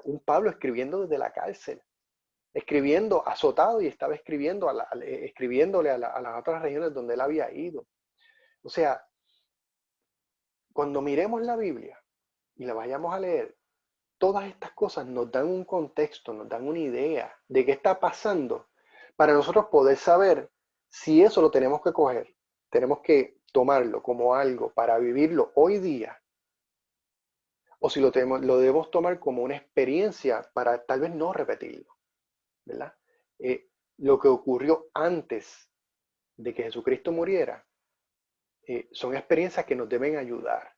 Speaker 3: un Pablo escribiendo desde la cárcel, escribiendo azotado y estaba escribiendo escribiéndole a las otras regiones donde él había ido. O sea, cuando miremos la Biblia y la vayamos a leer, todas estas cosas nos dan un contexto, nos dan una idea de qué está pasando para nosotros poder saber si eso lo tenemos que coger, tenemos que tomarlo como algo para vivirlo hoy día, o si lo debemos tomar como una experiencia para tal vez no repetirlo, ¿verdad? Lo que ocurrió antes de que Jesucristo muriera son experiencias que nos deben ayudar.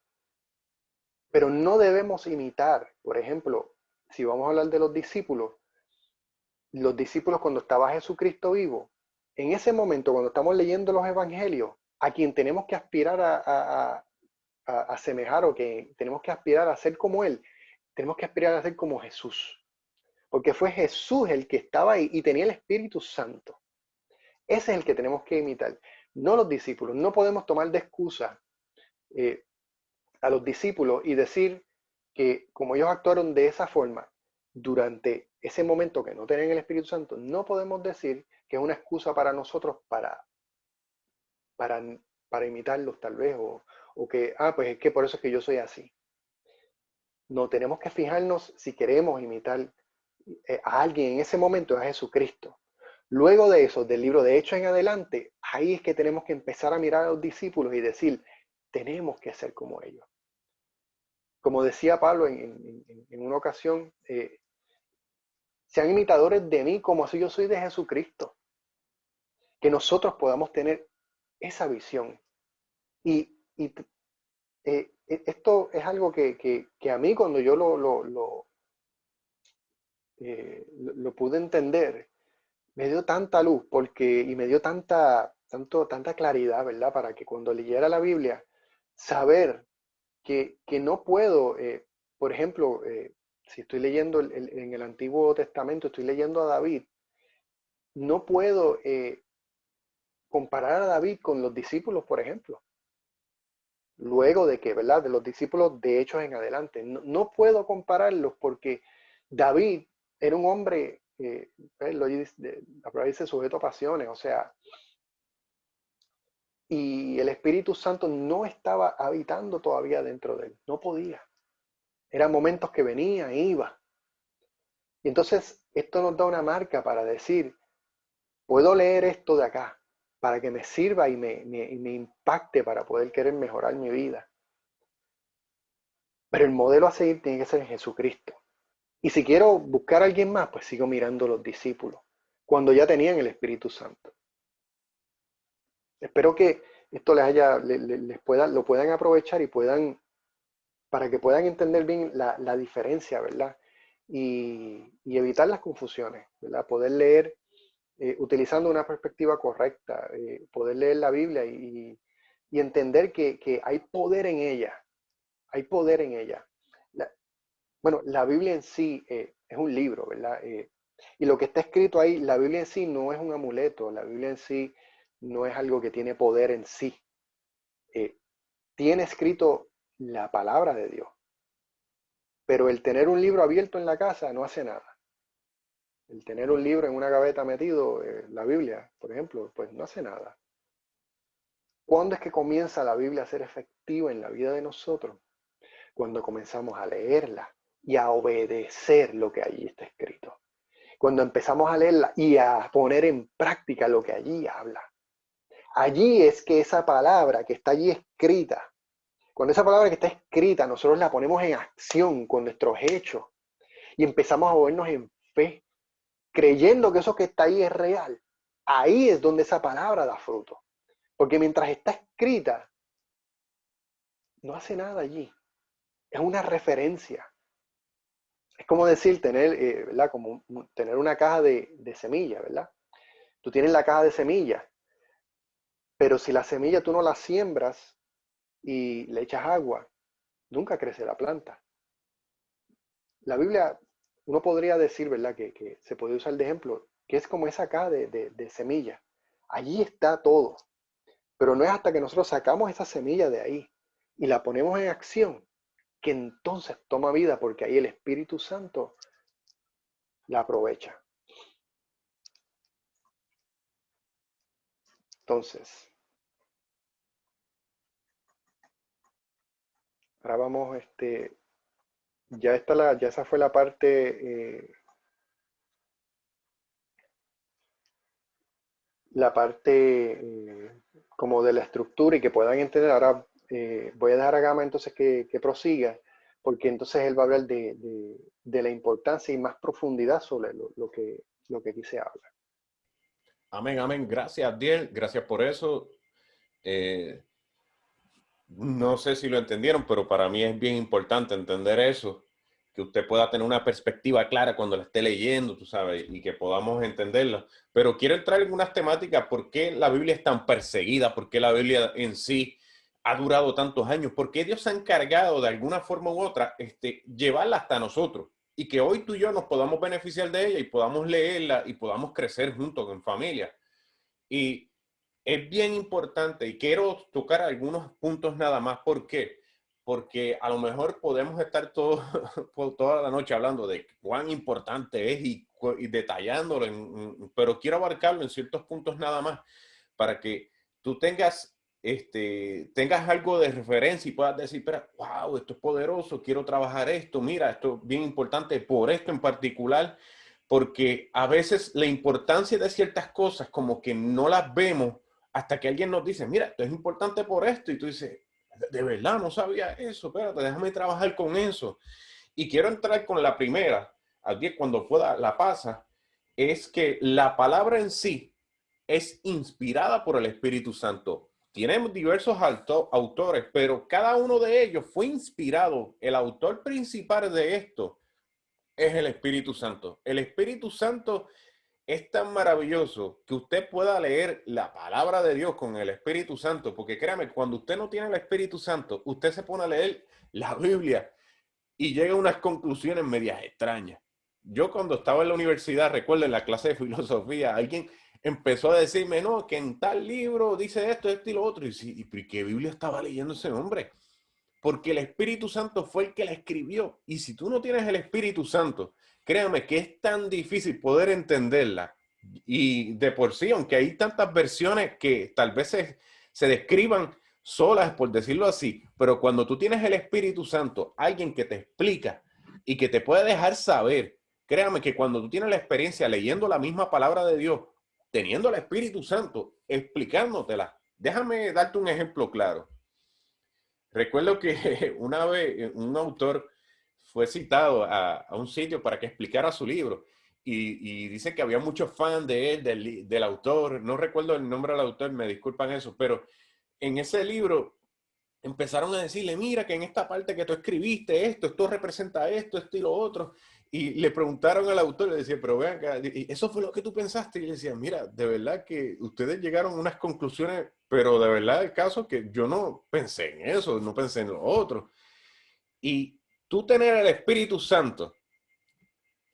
Speaker 3: Pero no debemos imitar, por ejemplo, si vamos a hablar de los discípulos cuando estaba Jesucristo vivo, en ese momento cuando estamos leyendo los evangelios, a quien tenemos que aspirar a asemejar o que tenemos que aspirar a ser como Él, tenemos que aspirar a ser como Jesús. Porque fue Jesús el que estaba ahí y tenía el Espíritu Santo. Ese es el que tenemos que imitar, no los discípulos. No podemos tomar de excusa a los discípulos y decir que como ellos actuaron de esa forma durante ese momento que no tenían el Espíritu Santo, no podemos decir que es una excusa para nosotros para imitarlos tal vez, o que, pues es que por eso es que yo soy así. No, tenemos que fijarnos si queremos imitar a alguien en ese momento, a Jesucristo. Luego de eso, del libro de Hechos en adelante, ahí es que tenemos que empezar a mirar a los discípulos y decir, tenemos que ser como ellos. Como decía Pablo en una ocasión, sean imitadores de mí como así yo soy de Jesucristo. Que nosotros podamos tener esa visión. Y esto es algo que a mí cuando yo lo pude entender, me dio tanta luz y me dio tanta claridad, ¿verdad? Para que cuando leyera la Biblia, saber que no puedo, por ejemplo, si estoy leyendo en el Antiguo Testamento, estoy leyendo a David, no puedo comparar a David con los discípulos, por ejemplo. Luego de que, ¿verdad? De los discípulos de Hechos en adelante. No puedo compararlos porque David era un hombre, la palabra dice sujeto a pasiones, o sea, y el Espíritu Santo no estaba habitando todavía dentro de él, no podía. Eran momentos que venía e iba. Y entonces esto nos da una marca para decir, puedo leer esto de acá para que me sirva y me impacte para poder querer mejorar mi vida. Pero el modelo a seguir tiene que ser Jesucristo. Y si quiero buscar a alguien más, pues sigo mirando a los discípulos, cuando ya tenían el Espíritu Santo. Espero que esto lo puedan aprovechar y para que puedan entender bien la diferencia, ¿verdad? Y evitar las confusiones, ¿verdad? Poder leer utilizando una perspectiva correcta, poder leer la Biblia y y entender que hay poder en ella. Hay poder en ella. Bueno, la Biblia en sí es un libro, ¿verdad? Y lo que está escrito ahí, la Biblia en sí no es un amuleto, la Biblia en sí no es algo que tiene poder en sí. Tiene escrito la palabra de Dios, pero el tener un libro abierto en la casa no hace nada. El tener un libro en una gaveta metido, la Biblia, por ejemplo, pues no hace nada. ¿Cuándo es que comienza la Biblia a ser efectiva en la vida de nosotros? Cuando comenzamos a leerla y a obedecer lo que allí está escrito. Cuando empezamos a leerla y a poner en práctica lo que allí habla. Allí es que esa palabra que está allí escrita, cuando esa palabra que está escrita, nosotros la ponemos en acción con nuestros hechos y empezamos a movernos en fe, creyendo que eso que está ahí es real. Ahí es donde esa palabra da fruto. Porque mientras está escrita, no hace nada allí. Es una referencia. Es como decir, tener, ¿verdad? Como tener una caja de semillas, ¿verdad? Tú tienes la caja de semillas, pero si la semilla tú no la siembras y le echas agua, nunca crece la planta. La Biblia, uno podría decir, ¿verdad? Que se puede usar de ejemplo, que es como esa caja de semillas. Allí está todo, pero no es hasta que nosotros sacamos esa semilla de ahí y la ponemos en acción que entonces toma vida, porque ahí el Espíritu Santo la aprovecha. Entonces, ahora vamos, ya esa fue la parte como de la estructura y que puedan entender. Ahora voy a dejar a Gama entonces que prosiga, porque entonces él va a hablar de la importancia y más profundidad sobre lo que aquí se habla.
Speaker 1: Amén, amén. Gracias, Diel. Gracias por eso. Eh, no sé si lo entendieron, pero para mí es bien importante entender eso, que usted pueda tener una perspectiva clara cuando la esté leyendo, tú sabes, y que podamos entenderla. Pero quiero entrar en unas temáticas: ¿por qué la Biblia es tan perseguida? ¿Por qué la Biblia en sí ha durado tantos años? ¿Por qué Dios se ha encargado de alguna forma u otra llevarla hasta nosotros? Y que hoy tú y yo nos podamos beneficiar de ella y podamos leerla y podamos crecer juntos en familia. Y es bien importante, y quiero tocar algunos puntos nada más. ¿Por qué? Porque a lo mejor podemos estar toda la noche hablando de cuán importante es y detallándolo, pero quiero abarcarlo en ciertos puntos nada más para que tú tengas algo de referencia y puedas decir, pero, wow, esto es poderoso, quiero trabajar esto, mira, esto es bien importante por esto en particular, porque a veces la importancia de ciertas cosas como que no las vemos hasta que alguien nos dice, mira, esto es importante por esto, y tú dices, de verdad no sabía eso, espérate, déjame trabajar con eso. Y quiero entrar con la primera, al cuando pueda la pasa, es que la palabra en sí es inspirada por el Espíritu Santo. Tenemos diversos autores, pero cada uno de ellos fue inspirado. El autor principal de esto es el Espíritu Santo. El Espíritu Santo es tan maravilloso que usted pueda leer la palabra de Dios con el Espíritu Santo, porque créame, cuando usted no tiene el Espíritu Santo, usted se pone a leer la Biblia y llega a unas conclusiones medias extrañas. Yo cuando estaba en la universidad, recuerdo en la clase de filosofía, alguien empezó a decirme, no, que en tal libro dice esto, esto y lo otro. ¿Y qué Biblia estaba leyendo ese hombre? Porque el Espíritu Santo fue el que la escribió. Y si tú no tienes el Espíritu Santo, créame que es tan difícil poder entenderla. Y de por sí, aunque hay tantas versiones que tal vez se describan solas, por decirlo así, pero cuando tú tienes el Espíritu Santo, alguien que te explica y que te puede dejar saber, créame que cuando tú tienes la experiencia leyendo la misma palabra de Dios, teniendo el Espíritu Santo, explicándotela. Déjame darte un ejemplo claro. Recuerdo que una vez un autor fue citado a un sitio para que explicara su libro y dice que había muchos fans de él, del autor. No recuerdo el nombre del autor, me disculpan eso, pero en ese libro empezaron a decirle, mira que en esta parte que tú escribiste esto representa esto, esto y lo otro. Y le preguntaron al autor, le decía, pero vean acá, ¿y eso fue lo que tú pensaste? Y le decía, mira, de verdad que ustedes llegaron a unas conclusiones, pero de verdad el caso que yo no pensé en eso, no pensé en lo otro. Y tú tener el Espíritu Santo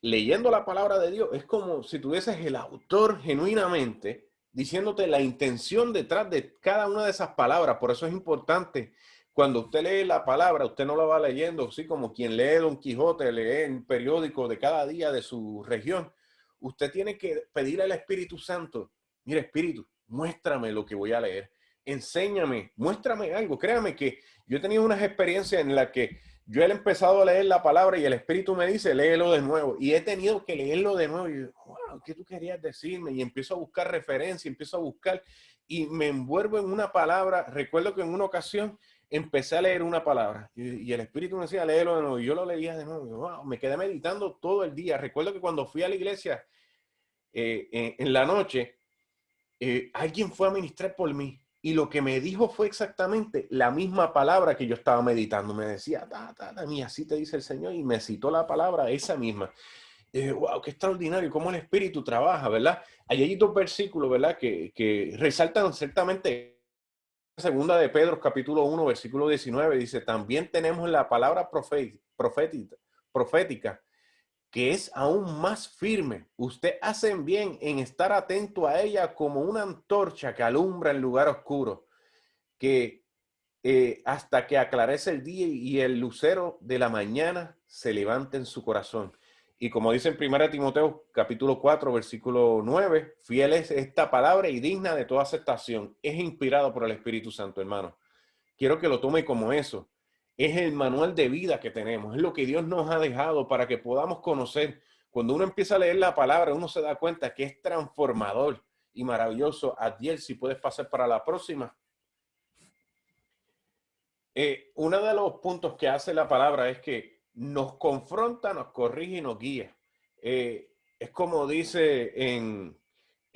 Speaker 1: leyendo la palabra de Dios es como si tuvieses el autor genuinamente diciéndote la intención detrás de cada una de esas palabras. Por eso es importante, cuando usted lee la palabra, usted no la va leyendo así como quien lee Don Quijote, lee el periódico de cada día de su región. Usted tiene que pedirle al Espíritu Santo, mira Espíritu, muéstrame lo que voy a leer, enséñame, muéstrame algo. Créame que yo he tenido unas experiencias en las que yo he empezado a leer la palabra y el Espíritu me dice, léelo de nuevo. Y he tenido que leerlo de nuevo. Y yo, wow, ¿qué tú querías decirme? Y empiezo a buscar referencia, empiezo a buscar y me envuelvo en una palabra. Recuerdo que en una ocasión empecé a leer una palabra y el Espíritu me decía, léelo de nuevo. Y yo lo leía de nuevo. Y wow, me quedé meditando todo el día. Recuerdo que cuando fui a la iglesia en la noche, alguien fue a ministrar por mí y lo que me dijo fue exactamente la misma palabra que yo estaba meditando. Me decía, así te dice el Señor, y me citó la palabra esa misma. Y dije, wow, qué extraordinario cómo el Espíritu trabaja, ¿verdad? Hay dos versículos, ¿verdad? Que resaltan ciertamente. Segunda de Pedro, capítulo 1, versículo 19, dice, también tenemos la palabra profética que es aún más firme. Usted hace bien en estar atento a ella como una antorcha que alumbra en lugar oscuro, que hasta que aclarece el día y el lucero de la mañana se levante en su corazón. Y como dice en 1 Timoteo capítulo 4, versículo 9, fiel es esta palabra y digna de toda aceptación. Es inspirado por el Espíritu Santo, hermano. Quiero que lo tome como eso. Es el manual de vida que tenemos, es lo que Dios nos ha dejado para que podamos conocer. Cuando uno empieza a leer la palabra, uno se da cuenta que es transformador y maravilloso. Adiel, si puedes pasar para la próxima. Uno de los puntos que hace la palabra es que nos confronta, nos corrige y nos guía. Es como dice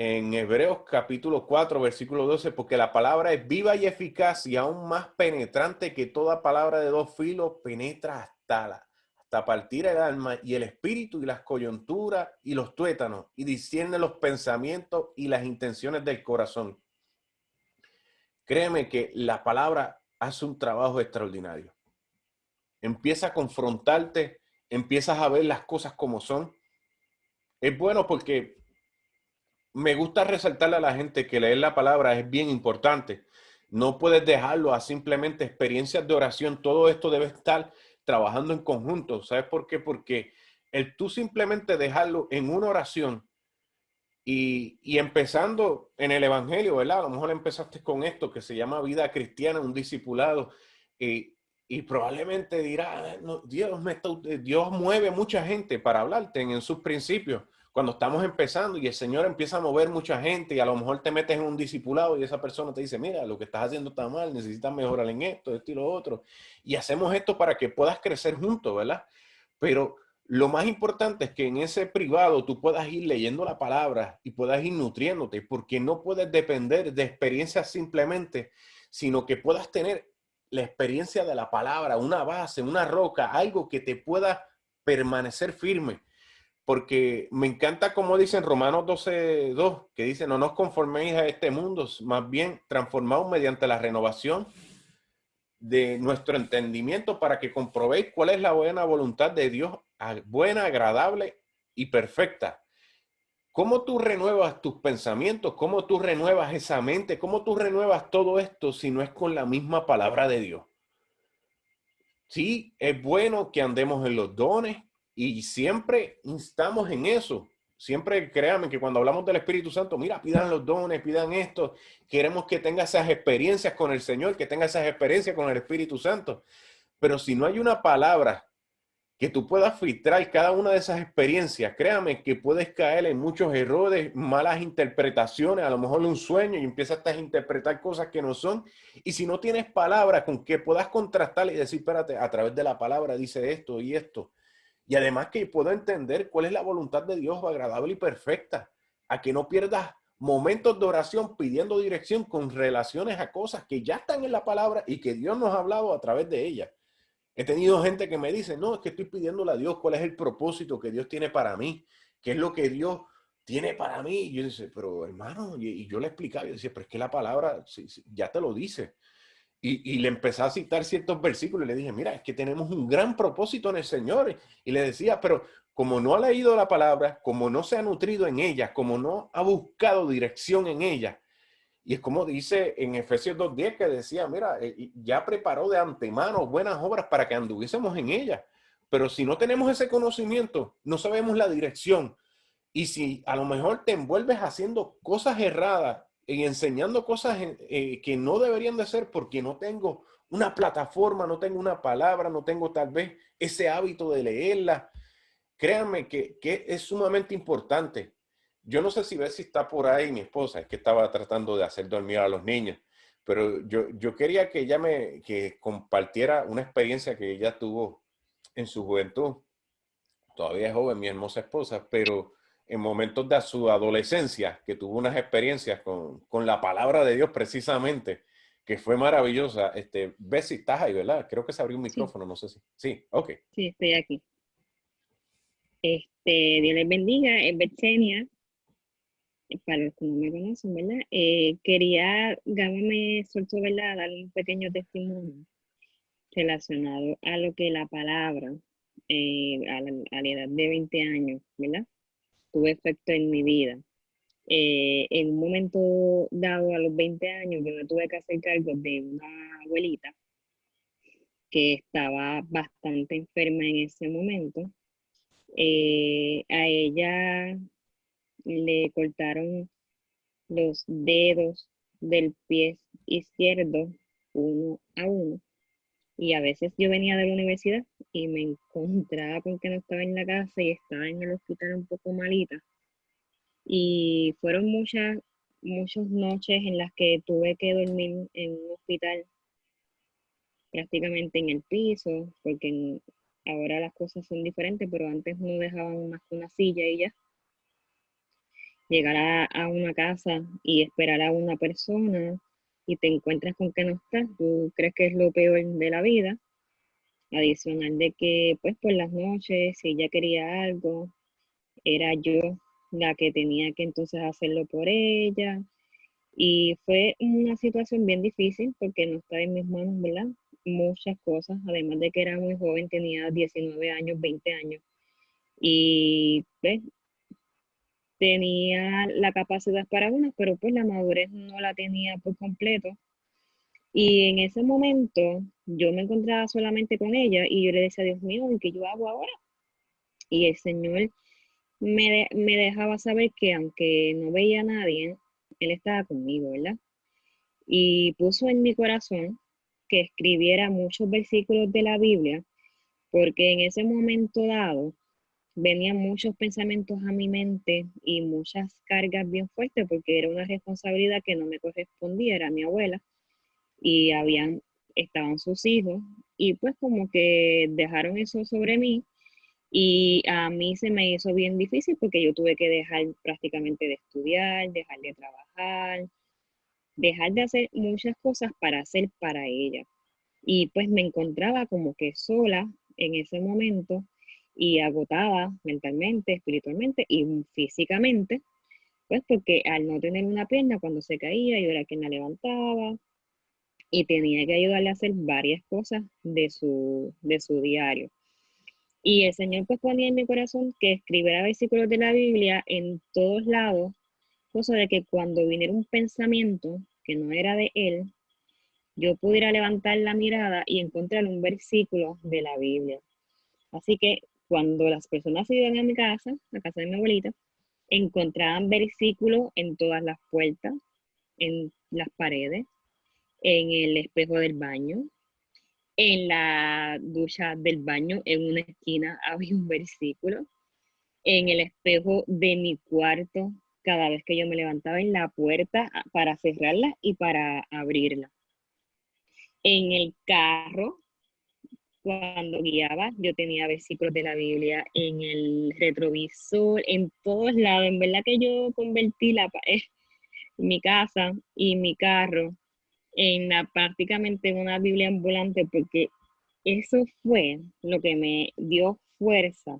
Speaker 1: en Hebreos capítulo 4, versículo 12, porque la palabra es viva y eficaz y aún más penetrante que toda palabra de dos filos, penetra hasta partir el alma y el espíritu y las coyunturas y los tuétanos y discierne los pensamientos y las intenciones del corazón. Créeme que la palabra hace un trabajo extraordinario. Empieza a confrontarte, empiezas a ver las cosas como son. Es bueno porque me gusta resaltarle a la gente que leer la palabra es bien importante. No puedes dejarlo a simplemente experiencias de oración. Todo esto debe estar trabajando en conjunto. ¿Sabes por qué? Porque el tú simplemente dejarlo en una oración y empezando en el Evangelio, ¿verdad? A lo mejor empezaste con esto que se llama vida cristiana, un discipulado, y probablemente dirá, no, Dios mueve mucha gente para hablarte en sus principios, cuando estamos empezando y el Señor empieza a mover mucha gente y a lo mejor te metes en un discipulado y esa persona te dice, mira, lo que estás haciendo está mal, necesitas mejorar en esto y lo otro. Y hacemos esto para que puedas crecer juntos, ¿verdad? Pero lo más importante es que en ese privado tú puedas ir leyendo la palabra y puedas ir nutriéndote, porque no puedes depender de experiencias simplemente, sino que puedas tener la experiencia de la palabra, una base, una roca, algo que te pueda permanecer firme. Porque me encanta como dicen Romanos 12:2, que dice, no nos conforméis a este mundo, más bien transformaos mediante la renovación de nuestro entendimiento para que comprobéis cuál es la buena voluntad de Dios, buena, agradable y perfecta. ¿Cómo tú renuevas tus pensamientos? ¿Cómo tú renuevas esa mente? ¿Cómo tú renuevas todo esto si no es con la misma palabra de Dios? Sí, es bueno que andemos en los dones y siempre instamos en eso. Siempre créanme que cuando hablamos del Espíritu Santo, mira, pidan los dones, pidan esto. Queremos que tenga esas experiencias con el Señor, que tenga esas experiencias con el Espíritu Santo. Pero si no hay una palabra que tú puedas filtrar cada una de esas experiencias, créame que puedes caer en muchos errores, malas interpretaciones, a lo mejor un sueño y empiezas a interpretar cosas que no son. Y si no tienes palabras con que puedas contrastar y decir, espérate, a través de la palabra dice esto y esto. Y además que puedo entender cuál es la voluntad de Dios agradable y perfecta, a que no pierdas momentos de oración pidiendo dirección con relaciones a cosas que ya están en la palabra y que Dios nos ha hablado a través de ella. He tenido gente que me dice, no, es que estoy pidiéndole a Dios cuál es el propósito que Dios tiene para mí, qué es lo que Dios tiene para mí. Y yo decía, pero hermano, y yo le explicaba, yo decía, pero es que la palabra ya te lo dice. Y le empecé a citar ciertos versículos y le dije, mira, es que tenemos un gran propósito en el Señor. Y le decía, pero como no ha leído la palabra, como no se ha nutrido en ella, como no ha buscado dirección en ella, y es como dice en Efesios 2:10 que decía, mira, ya preparó de antemano buenas obras para que anduviésemos en ellas. Pero si no tenemos ese conocimiento, no sabemos la dirección. Y si a lo mejor te envuelves haciendo cosas erradas y enseñando cosas que no deberían de ser porque no tengo una plataforma, no tengo una palabra, no tengo tal vez ese hábito de leerla, créanme que es sumamente importante. Yo no sé si ves si está por ahí mi esposa, es que estaba tratando de hacer dormir a los niños, pero yo quería que ella que compartiera una experiencia que ella tuvo en su juventud. Todavía es joven mi hermosa esposa, pero en momentos de su adolescencia, que tuvo unas experiencias con la palabra de Dios precisamente, que fue maravillosa. Ves si estás ahí, ¿verdad? Creo que se abrió un
Speaker 4: Sí,
Speaker 1: micrófono, no sé si. Sí, ok.
Speaker 4: sí, estoy aquí. Dios les bendiga, es Betsenia, para los que no me conocen, ¿verdad? Gama me soltó, ¿verdad? Dar un pequeño testimonio relacionado a lo que la palabra, a la edad de 20 años, ¿verdad? Tuvo efecto en mi vida. En un momento dado, a los 20 años, yo me tuve que hacer cargo de una abuelita que estaba bastante enferma en ese momento. A ella le cortaron los dedos del pie izquierdo uno a uno. Y a veces yo venía de la universidad y me encontraba con que no estaba en la casa y estaba en el hospital un poco malita. Y fueron muchas noches en las que tuve que dormir en un hospital prácticamente en el piso, porque ahora las cosas son diferentes, pero antes no dejaban más que una silla y ya. Llegar a una casa y esperar a una persona y te encuentras con que no está, tú crees que es lo peor de la vida. Adicional de que, pues, por las noches, si ella quería algo, era yo la que tenía que entonces hacerlo por ella. Y fue una situación bien difícil porque no estaba en mis manos, ¿verdad? Muchas cosas, además de que era muy joven, tenía 19 años, 20 años. Y pues, tenía la capacidad para unas, pero pues la madurez no la tenía por completo. Y en ese momento yo me encontraba solamente con ella y yo le decía, Dios mío, ¿y qué yo hago ahora? Y el Señor me dejaba saber que aunque no veía a nadie, Él estaba conmigo, ¿verdad? Y puso en mi corazón que escribiera muchos versículos de la Biblia, porque en ese momento dado venían muchos pensamientos a mi mente y muchas cargas bien fuertes, porque era una responsabilidad que no me correspondía, era mi abuela, y estaban sus hijos, y pues como que dejaron eso sobre mí, y a mí se me hizo bien difícil porque yo tuve que dejar prácticamente de estudiar, dejar de trabajar, dejar de hacer muchas cosas para hacer para ella. Y pues me encontraba como que sola en ese momento y agotada mentalmente, espiritualmente y físicamente, pues porque al no tener una pierna, cuando se caía, yo era quien la levantaba y tenía que ayudarle a hacer varias cosas de su diario. Y el Señor pues ponía en mi corazón que escribiera versículos de la Biblia en todos lados, cosa de que cuando viniera un pensamiento que no era de Él, yo pudiera levantar la mirada y encontrar un versículo de la Biblia. Así que cuando las personas iban a mi casa, a casa de mi abuelita, encontraban versículos en todas las puertas, en las paredes, en el espejo del baño, en la ducha del baño, en una esquina había un versículo, en el espejo de mi cuarto, cada vez que yo me levantaba en la puerta para cerrarla y para abrirla. En el carro, cuando guiaba, yo tenía versículos de la Biblia en el retrovisor, en todos lados. En verdad que yo convertí mi casa y mi carro prácticamente en una Biblia ambulante porque eso fue lo que me dio fuerza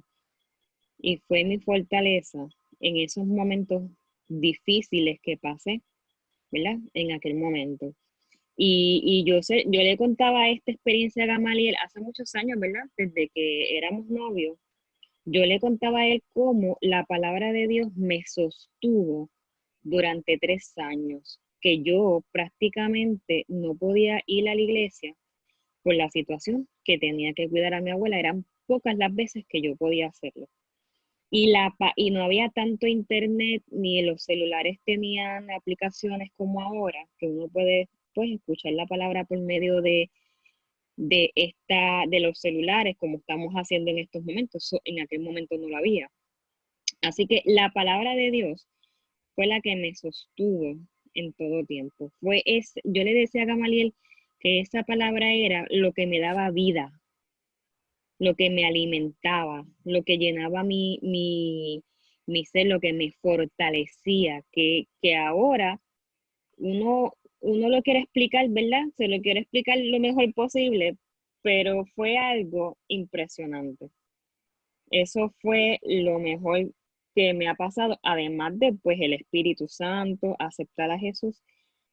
Speaker 4: y fue mi fortaleza en esos momentos difíciles que pasé, ¿verdad? En aquel momento. Y yo sé, yo le contaba esta experiencia a Gamaliel hace muchos años, ¿verdad? Desde que éramos novios. Yo le contaba a él cómo la palabra de Dios me sostuvo durante 3 años, que yo prácticamente no podía ir a la iglesia por la situación que tenía que cuidar a mi abuela. Eran pocas las veces que yo podía hacerlo. Y no había tanto internet, ni los celulares tenían aplicaciones como ahora, que uno puede pues, escuchar la palabra por medio de los celulares, como estamos haciendo en estos momentos. En aquel momento no lo había. Así que la palabra de Dios fue la que me sostuvo en todo tiempo. Yo le decía a Gamaliel que esa palabra era lo que me daba vida, lo que me alimentaba, lo que llenaba mi ser, lo que me fortalecía, que ahora uno lo quiere explicar, ¿verdad? Se lo quiere explicar lo mejor posible, pero fue algo impresionante. Eso fue lo mejor que me ha pasado, además de pues el Espíritu Santo, aceptar a Jesús.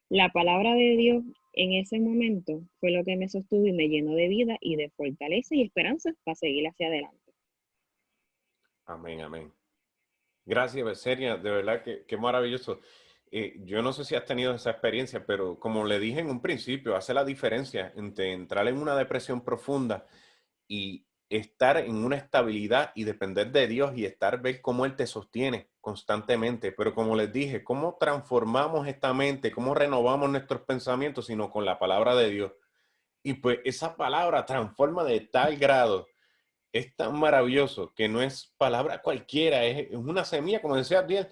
Speaker 4: La palabra de Dios en ese momento fue lo que me sostuvo y me llenó de vida y de fortaleza y esperanza para seguir hacia adelante.
Speaker 1: Amén, amén. Gracias, Becerra, de verdad que qué maravilloso. Yo no sé si has tenido esa experiencia, pero como le dije en un principio, hace la diferencia entre entrar en una depresión profunda y estar en una estabilidad y depender de Dios y ver cómo Él te sostiene constantemente. Pero como les dije, cómo transformamos esta mente, cómo renovamos nuestros pensamientos, sino con la palabra de Dios. Y pues esa palabra transforma de tal grado, es tan maravilloso que no es palabra cualquiera, es una semilla, como decía Ariel,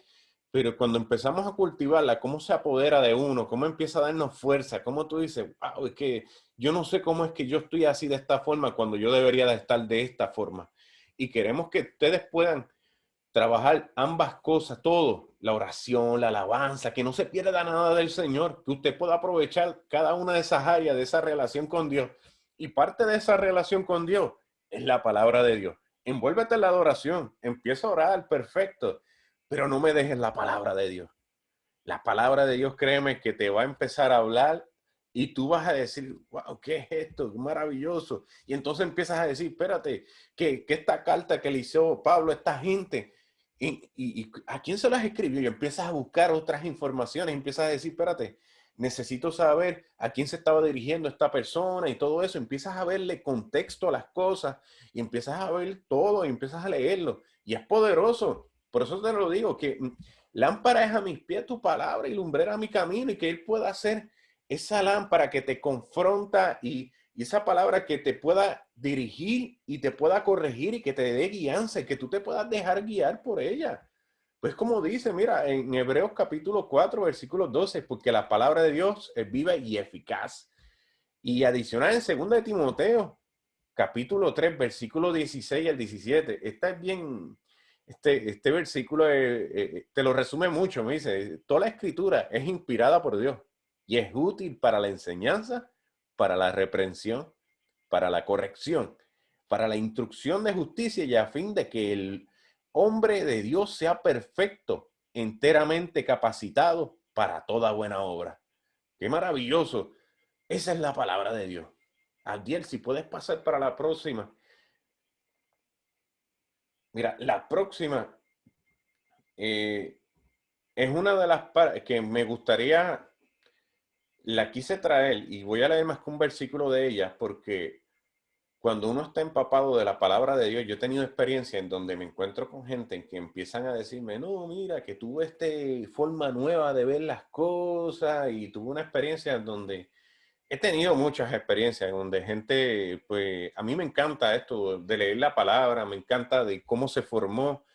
Speaker 1: pero cuando empezamos a cultivarla, cómo se apodera de uno, cómo empieza a darnos fuerza, cómo tú dices, wow, es que yo no sé cómo es que yo estoy así de esta forma cuando yo debería de estar de esta forma. Y queremos que ustedes puedan trabajar ambas cosas, todo, la oración, la alabanza, que no se pierda nada del Señor, que usted pueda aprovechar cada una de esas áreas de esa relación con Dios. Y parte de esa relación con Dios es la palabra de Dios. Envuélvete en la adoración, empieza a orar, perfecto, pero no me dejes la palabra de Dios. La palabra de Dios, créeme, que te va a empezar a hablar y tú vas a decir, wow, ¿qué es esto? ¡Qué maravilloso! Y entonces empiezas a decir, espérate, que esta carta que le hizo Pablo a esta gente, y ¿a quién se las escribió? Y empiezas a buscar otras informaciones, empiezas a decir, espérate, necesito saber a quién se estaba dirigiendo esta persona y todo eso. Empiezas a verle contexto a las cosas y empiezas a ver todo y empiezas a leerlo. Y es poderoso. Por eso te lo digo, que lámpara es a mis pies tu palabra y lumbrera mi camino, y que Él pueda hacer esa lámpara que te confronta y esa palabra que te pueda dirigir y te pueda corregir y que te dé guianza y que tú te puedas dejar guiar por ella. Pues como dice, mira, en Hebreos capítulo 4, versículo 12, porque la palabra de Dios es viva y eficaz. Y adicional en 2 de Timoteo, capítulo 3, versículo 16 al 17. Esta es bien, este versículo te lo resume mucho, me dice, toda la escritura es inspirada por Dios y es útil para la enseñanza, para la reprensión, para la corrección, para la instrucción de justicia y a fin de que el hombre de Dios sea perfecto, enteramente capacitado para toda buena obra. Qué maravilloso. Esa es la palabra de Dios. Adiel, si puedes pasar para la próxima. Mira, la próxima es una de las que me gustaría, la quise traer y voy a leer más que un versículo de ella porque cuando uno está empapado de la palabra de Dios, yo he tenido experiencia en donde me encuentro con gente que empiezan a decirme, no, mira, que tuve esta forma nueva de ver las cosas y tuve una experiencia en donde he tenido muchas experiencias en donde gente, pues a mí me encanta esto de leer la palabra, me encanta de cómo se formó,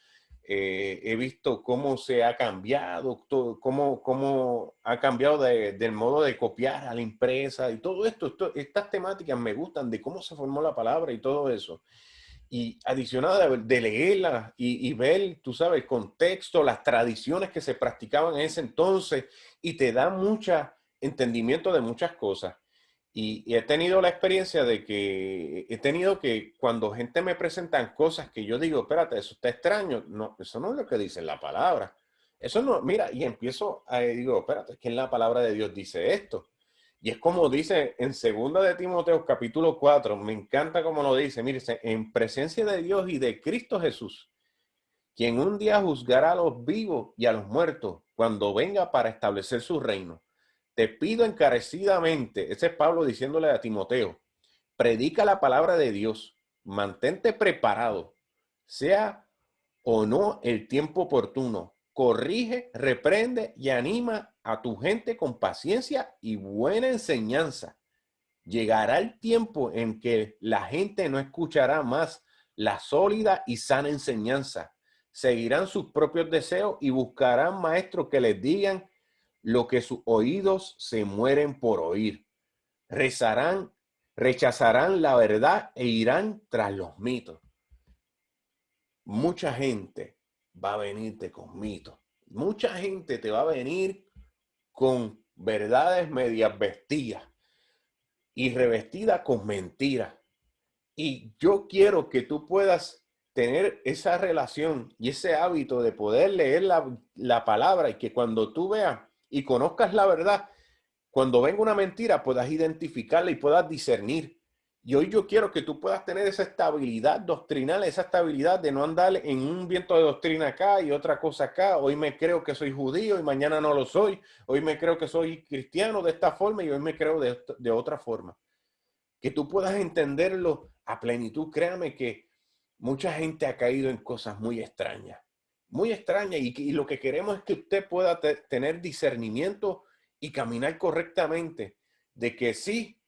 Speaker 1: he visto cómo se ha cambiado, todo, cómo ha cambiado del modo de copiar a la impresa y todo esto, estas temáticas me gustan de cómo se formó la palabra y todo eso. Y adicionada de leerla y ver, tú sabes, el contexto, las tradiciones que se practicaban en ese entonces y te da mucho entendimiento de muchas cosas. Y he tenido la experiencia de que cuando gente me presentan cosas que yo digo, espérate, eso está extraño. No, eso no es lo que dice la palabra. Eso no, mira, y empiezo a digo, espérate, es que en la palabra de Dios dice esto. Y es como dice en segunda de Timoteo capítulo 4, me encanta como lo dice, mire, en presencia de Dios y de Cristo Jesús, quien un día juzgará a los vivos y a los muertos cuando venga para establecer su reino. Te pido encarecidamente, ese es Pablo diciéndole a Timoteo, predica la palabra de Dios, mantente preparado, sea o no el tiempo oportuno, corrige, reprende y anima a tu gente con paciencia y buena enseñanza. Llegará el tiempo en que la gente no escuchará más la sólida y sana enseñanza. Seguirán sus propios deseos y buscarán maestros que les digan lo que sus oídos se mueren por oír. Rechazarán la verdad e irán tras los mitos. Mucha gente va a venirte con mitos. Mucha gente te va a venir con verdades medias vestidas y revestidas con mentiras. Y yo quiero que tú puedas tener esa relación y ese hábito de poder leer la palabra y que cuando tú veas y conozcas la verdad, cuando venga una mentira puedas identificarla y puedas discernir. Y hoy yo quiero que tú puedas tener esa estabilidad doctrinal, esa estabilidad de no andar en un viento de doctrina acá y otra cosa acá. Hoy me creo que soy judío y mañana no lo soy. Hoy me creo que soy cristiano de esta forma y hoy me creo de otra forma. Que tú puedas entenderlo a plenitud. Créame que mucha gente ha caído en cosas muy extrañas y lo que queremos es que usted pueda tener discernimiento y caminar correctamente de que sí,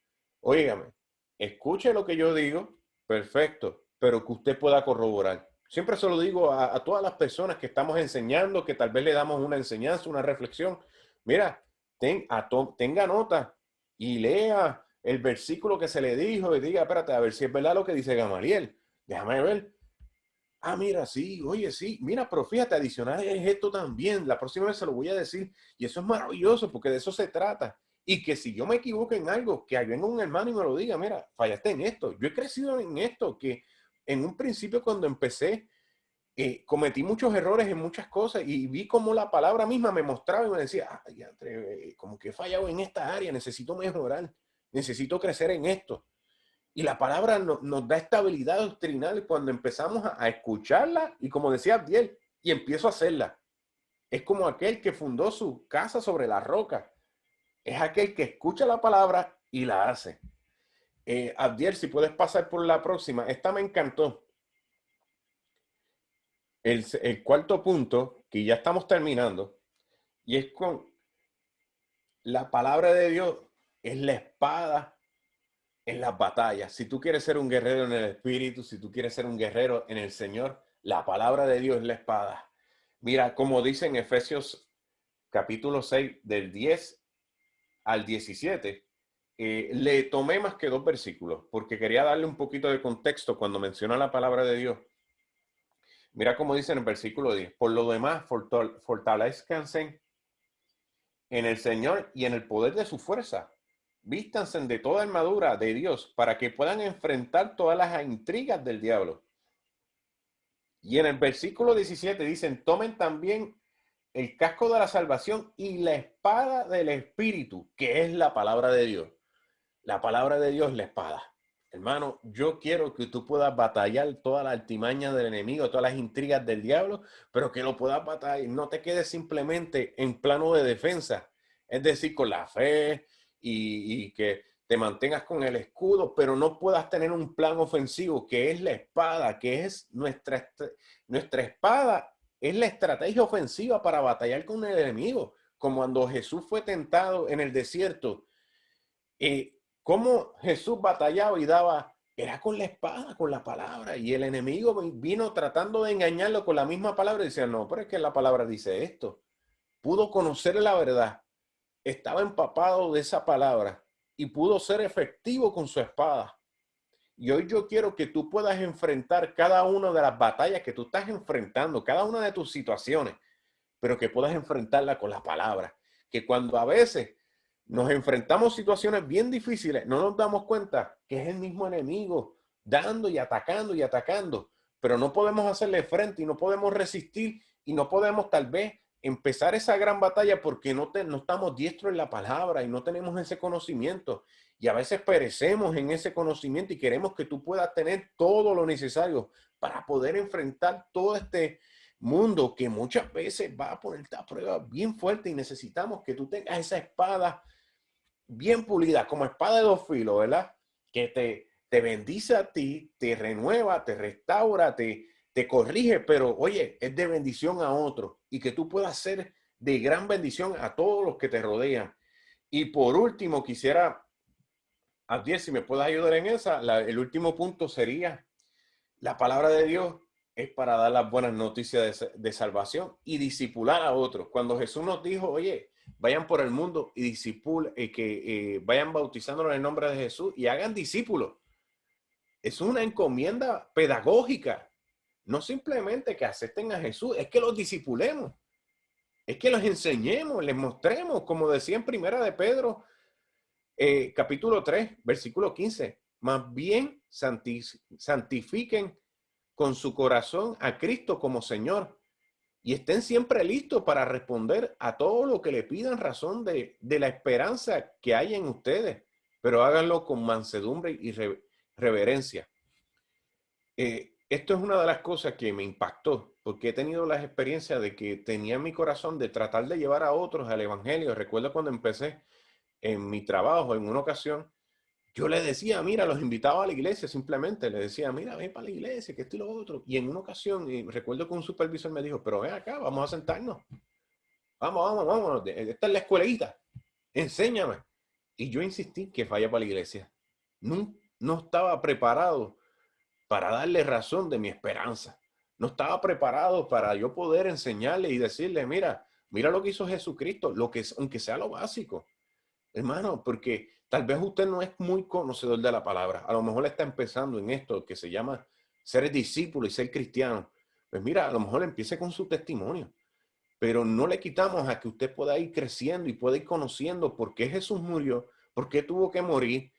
Speaker 1: óigame, escuche lo que yo digo, perfecto, pero que usted pueda corroborar. Siempre se lo digo a todas las personas que estamos enseñando, que tal vez le damos una enseñanza, una reflexión. Mira, tenga nota y lea el versículo que se le dijo y diga, espérate, a ver si es verdad lo que dice Gamaliel. Déjame ver. Ah, mira, sí, oye, sí, mira, pero fíjate, adicional es esto también. La próxima vez se lo voy a decir. Y eso es maravilloso porque de eso se trata. Y que si yo me equivoco en algo, que venga un hermano y me lo diga, mira, fallaste en esto. Yo he crecido en esto, que en un principio cuando empecé, cometí muchos errores en muchas cosas y vi como la palabra misma me mostraba y me decía, ay, como que he fallado en esta área, necesito mejorar, necesito crecer en esto. Y la palabra nos da estabilidad doctrinal cuando empezamos a escucharla y como decía Abdiel, y empiezo a hacerla. Es como aquel que fundó su casa sobre la roca. Es aquel que escucha la palabra y la hace. Abdiel, si puedes pasar por la próxima. Esta me encantó. El cuarto punto, que ya estamos terminando, y es con la palabra de Dios, es la espada en las batallas. Si tú quieres ser un guerrero en el Espíritu, si tú quieres ser un guerrero en el Señor, la palabra de Dios es la espada. Mira, como dice en Efesios capítulo 6, del 10 al 17, le tomé más que 2 versículos, porque quería darle un poquito de contexto cuando menciona la palabra de Dios. Mira cómo dice en el versículo 10, por lo demás, fortalezcanse en el Señor y en el poder de su fuerza. Vístanse de toda armadura de Dios para que puedan enfrentar todas las intrigas del diablo. Y en el versículo 17 dicen, tomen también el casco de la salvación y la espada del Espíritu, que es la palabra de Dios. La palabra de Dios es la espada. Hermano, yo quiero que tú puedas batallar toda la artimaña del enemigo, todas las intrigas del diablo, pero que lo puedas batallar. No te quedes simplemente en plano de defensa, es decir, con la fe y que te mantengas con el escudo, pero no puedas tener un plan ofensivo, que es la espada, que es nuestra espada, es la estrategia ofensiva para batallar con el enemigo. Como cuando Jesús fue tentado en el desierto, cómo Jesús batallaba y daba, era con la espada, con la palabra, y el enemigo vino tratando de engañarlo con la misma palabra y decía, no, pero es que la palabra dice esto. Pudo conocer la verdad, estaba empapado de esa palabra y pudo ser efectivo con su espada. Y hoy yo quiero que tú puedas enfrentar cada una de las batallas que tú estás enfrentando, cada una de tus situaciones, pero que puedas enfrentarla con la palabra. Que cuando a veces nos enfrentamos a situaciones bien difíciles, no nos damos cuenta que es el mismo enemigo dando y atacando, pero no podemos hacerle frente y no podemos resistir y no podemos tal vez empezar esa gran batalla porque no estamos diestros en la palabra y no tenemos ese conocimiento. Y a veces perecemos en ese conocimiento y queremos que tú puedas tener todo lo necesario para poder enfrentar todo este mundo que muchas veces va a ponerte a prueba bien fuerte y necesitamos que tú tengas esa espada bien pulida, como espada de dos filos, ¿verdad? Que te bendice a ti, te renueva, te restaura, te corrige, pero oye, es de bendición a otros y que tú puedas ser de gran bendición a todos los que te rodean. Y por último, quisiera, Abdiel, si me puedes ayudar en esa, el último punto sería, la palabra de Dios es para dar las buenas noticias de salvación y disipular a otros. Cuando Jesús nos dijo, oye, vayan por el mundo y vayan bautizándolos en el nombre de Jesús y hagan discípulos. Es una encomienda pedagógica. No simplemente que acepten a Jesús, es que los discipulemos. Es que los enseñemos, les mostremos, como decía en Primera de Pedro, capítulo 3, versículo 15. Más bien santifiquen con su corazón a Cristo como Señor y estén siempre listos para responder a todo lo que le pidan razón de la esperanza que hay en ustedes, pero háganlo con mansedumbre y reverencia. Esto es una de las cosas que me impactó, porque he tenido las experiencias de que tenía en mi corazón de tratar de llevar a otros al evangelio. Recuerdo cuando empecé en mi trabajo, en una ocasión, yo le decía, mira, los invitaba a la iglesia, simplemente le decía, mira, ven para la iglesia, que esto y lo otro. Y en una ocasión, recuerdo que un supervisor me dijo, pero ven acá, vamos a sentarnos. Vamos, esta es la escuelita, enséñame. Y yo insistí que vaya para la iglesia. No estaba preparado para darle razón de mi esperanza. No estaba preparado para yo poder enseñarle y decirle, mira lo que hizo Jesucristo, aunque sea lo básico. Hermano, porque tal vez usted no es muy conocedor de la palabra. A lo mejor está empezando en esto que se llama ser discípulo y ser cristiano. Pues mira, a lo mejor empiece con su testimonio. Pero no le quitamos a que usted pueda ir creciendo y pueda ir conociendo por qué Jesús murió, por qué tuvo que morir.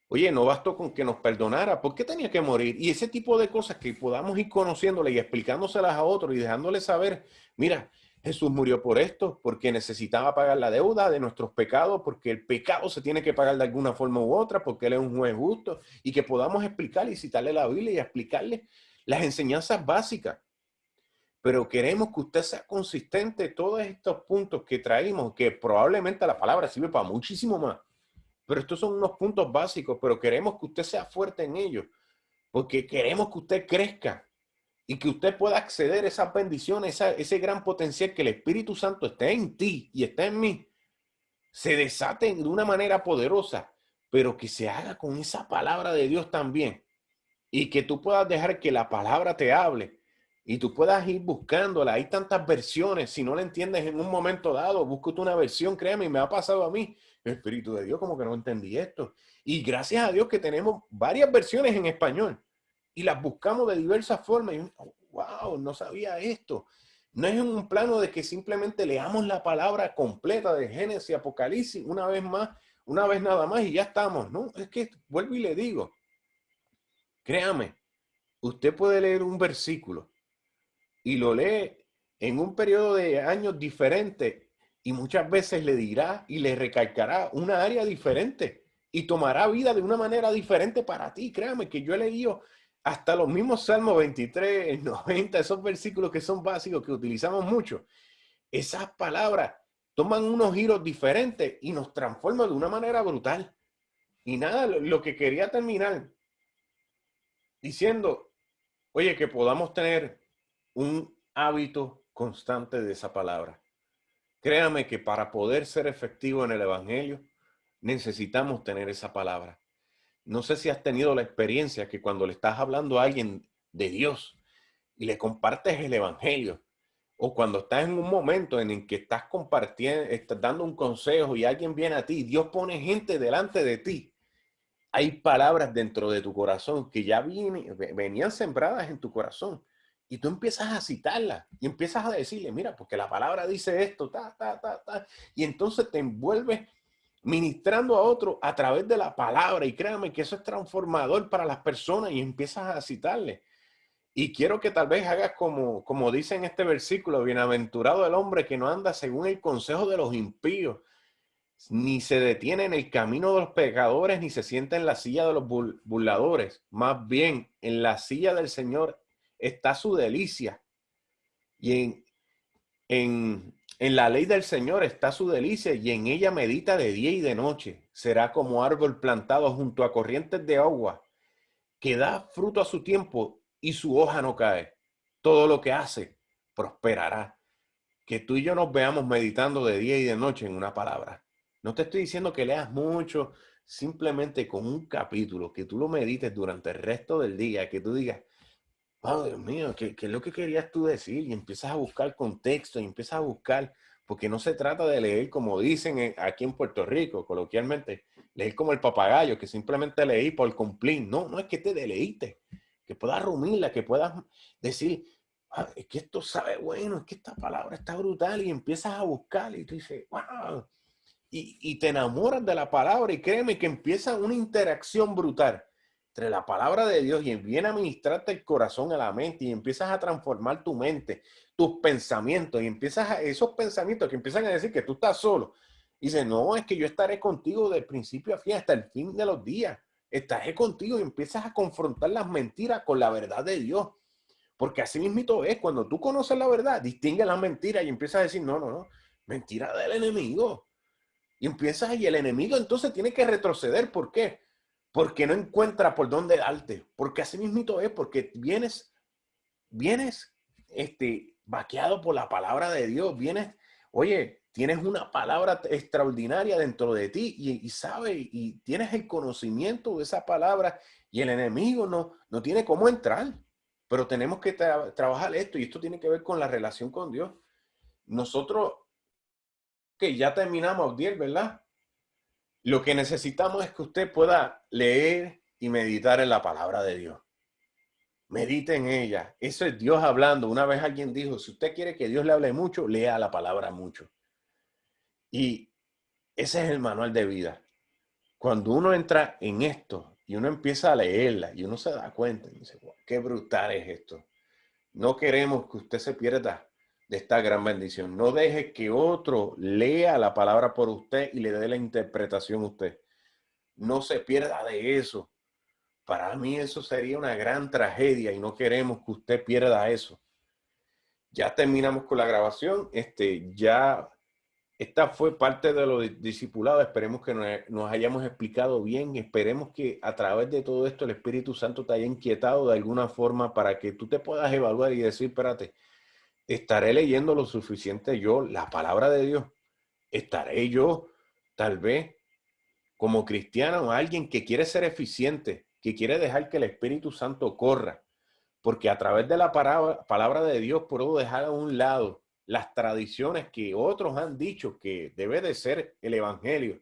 Speaker 1: Oye, no bastó con que nos perdonara, ¿por qué tenía que morir? Y ese tipo de cosas que podamos ir conociéndole y explicándoselas a otros y dejándole saber, mira, Jesús murió por esto, porque necesitaba pagar la deuda de nuestros pecados, porque el pecado se tiene que pagar de alguna forma u otra, porque Él es un juez justo, y que podamos explicarle y citarle la Biblia y explicarle las enseñanzas básicas. Pero queremos que usted sea consistente en todos estos puntos que traímos, que probablemente la palabra sirve para muchísimo más. Pero estos son unos puntos básicos, pero queremos que usted sea fuerte en ellos, porque queremos que usted crezca y que usted pueda acceder a esas bendiciones, ese gran potencial que el Espíritu Santo esté en ti y está en mí, se desate de una manera poderosa, pero que se haga con esa palabra de Dios también y que tú puedas dejar que la palabra te hable y tú puedas ir buscándola. Hay tantas versiones, si no la entiendes en un momento dado, búscate una versión, créeme, me ha pasado a mí. El Espíritu de Dios, como que no entendí esto. Y gracias a Dios que tenemos varias versiones en español y las buscamos de diversas formas. Y wow, no sabía esto. No es en un plano de que simplemente leamos la palabra completa de Génesis, Apocalipsis, una vez más, una vez nada más y ya estamos. No, es que vuelvo y le digo, créame, usted puede leer un versículo y lo lee en un periodo de años diferente y muchas veces le dirá y le recalcará una área diferente y tomará vida de una manera diferente para ti. Créame que yo he leído hasta los mismos Salmos 23, 90, esos versículos que son básicos, que utilizamos mucho. Esas palabras toman unos giros diferentes y nos transforman de una manera brutal. Y nada, lo que quería terminar diciendo, oye, que podamos tener un hábito constante de esa palabra. Créame que para poder ser efectivo en el evangelio, necesitamos tener esa palabra. No sé si has tenido la experiencia que cuando le estás hablando a alguien de Dios y le compartes el evangelio, o cuando estás en un momento en el que estás compartiendo, estás dando un consejo y alguien viene a ti, Dios pone gente delante de ti. Hay palabras dentro de tu corazón que ya venían sembradas en tu corazón y tú empiezas a citarlas y empiezas a decirle, mira, porque la palabra dice esto, y entonces te envuelves ministrando a otro a través de la palabra. Y créanme que eso es transformador para las personas y empiezas a citarle. Y quiero que tal vez hagas como dice en este versículo: bienaventurado el hombre que no anda según el consejo de los impíos, ni se detiene en el camino de los pecadores, ni se sienta en la silla de los burladores. Más bien, en la silla del Señor está su delicia. Y en la ley del Señor está su delicia, y en ella medita de día y de noche. Será como árbol plantado junto a corrientes de agua, que da fruto a su tiempo y su hoja no cae. Todo lo que hace prosperará. Que tú y yo nos veamos meditando de día y de noche en una palabra. No te estoy diciendo que leas mucho, simplemente con un capítulo, que tú lo medites durante el resto del día, que tú digas: oh, Dios mío, ¿qué es lo que querías tú decir? Y empiezas a buscar contexto y empiezas a buscar, porque no se trata de leer como dicen aquí en Puerto Rico, coloquialmente, leer como el papagayo, que simplemente leí por cumplir. No, no es que te deleite, que puedas rumirla, que puedas decir: es que esto sabe bueno, es que esta palabra está brutal, y empiezas a buscar y tú dices: wow, y te enamoras de la palabra, y créeme que empieza una interacción brutal entre la palabra de Dios, y viene a ministrarte el corazón, a la mente, y empiezas a transformar tu mente, tus pensamientos, y esos pensamientos que empiezan a decir que tú estás solo, y dices: no, es que yo estaré contigo del principio a fin, hasta el fin de los días, estaré contigo, y empiezas a confrontar las mentiras con la verdad de Dios. Porque así mismito es, cuando tú conoces la verdad, distingues las mentiras y empiezas a decir: no, no, no, mentira del enemigo. Y el enemigo entonces tiene que retroceder. ¿Por qué? Porque no encuentra por dónde darte. Porque así mismito es, porque vienes vaqueado por la palabra de Dios. Oye, tienes una palabra extraordinaria dentro de ti, y sabes, y tienes el conocimiento de esa palabra, y el enemigo no tiene cómo entrar. Pero tenemos que trabajar esto, y esto tiene que ver con la relación con Dios. Nosotros, que ya terminamos, Abdiel, ¿verdad? Lo que necesitamos es que usted pueda leer y meditar en la palabra de Dios. Medite en ella. Eso es Dios hablando. Una vez alguien dijo: si usted quiere que Dios le hable mucho, lea la palabra mucho. Y ese es el manual de vida. Cuando uno entra en esto y uno empieza a leerla y uno se da cuenta y dice: wow, qué brutal es esto. No queremos que usted se pierda de esta gran bendición. No deje que otro lea la palabra por usted y le dé la interpretación a usted. No se pierda de eso. Para mí eso sería una gran tragedia, y no queremos que usted pierda eso. Ya terminamos con la grabación. Esta fue parte de lo discipulado. Esperemos que nos hayamos explicado bien. Esperemos que a través de todo esto el Espíritu Santo te haya inquietado de alguna forma, para que tú te puedas evaluar y decir: espérate, ¿estaré leyendo lo suficiente yo la palabra de Dios? ¿Estaré yo tal vez como cristiano o alguien que quiere ser eficiente, que quiere dejar que el Espíritu Santo corra? Porque a través de la palabra de Dios puedo dejar a un lado las tradiciones que otros han dicho que debe de ser el evangelio,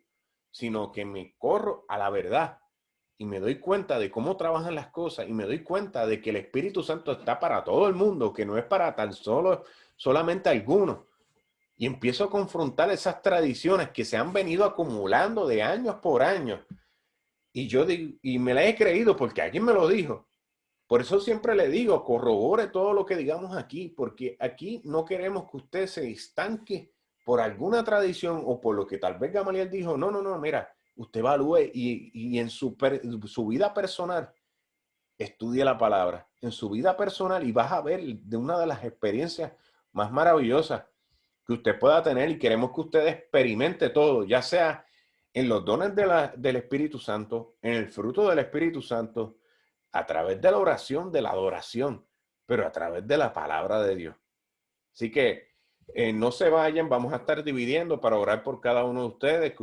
Speaker 1: sino que me corro a la verdad y me doy cuenta de cómo trabajan las cosas, y me doy cuenta de que el Espíritu Santo está para todo el mundo, que no es para solamente algunos. Y empiezo a confrontar esas tradiciones que se han venido acumulando de años por años. Y yo digo, y me la he creído porque alguien me lo dijo. Por eso siempre le digo: corrobore todo lo que digamos aquí, porque aquí no queremos que usted se estanque por alguna tradición o por lo que tal vez Gamaliel dijo. No, no, no, mira, usted evalúe y en su vida personal estudie la palabra. En su vida personal, y vas a ver de una de las experiencias más maravillosas que usted pueda tener, y queremos que usted experimente todo, ya sea en los dones del Espíritu Santo, en el fruto del Espíritu Santo, a través de la oración, de la adoración, pero a través de la palabra de Dios. Así que no se vayan, vamos a estar dividiendo para orar por cada uno de ustedes, que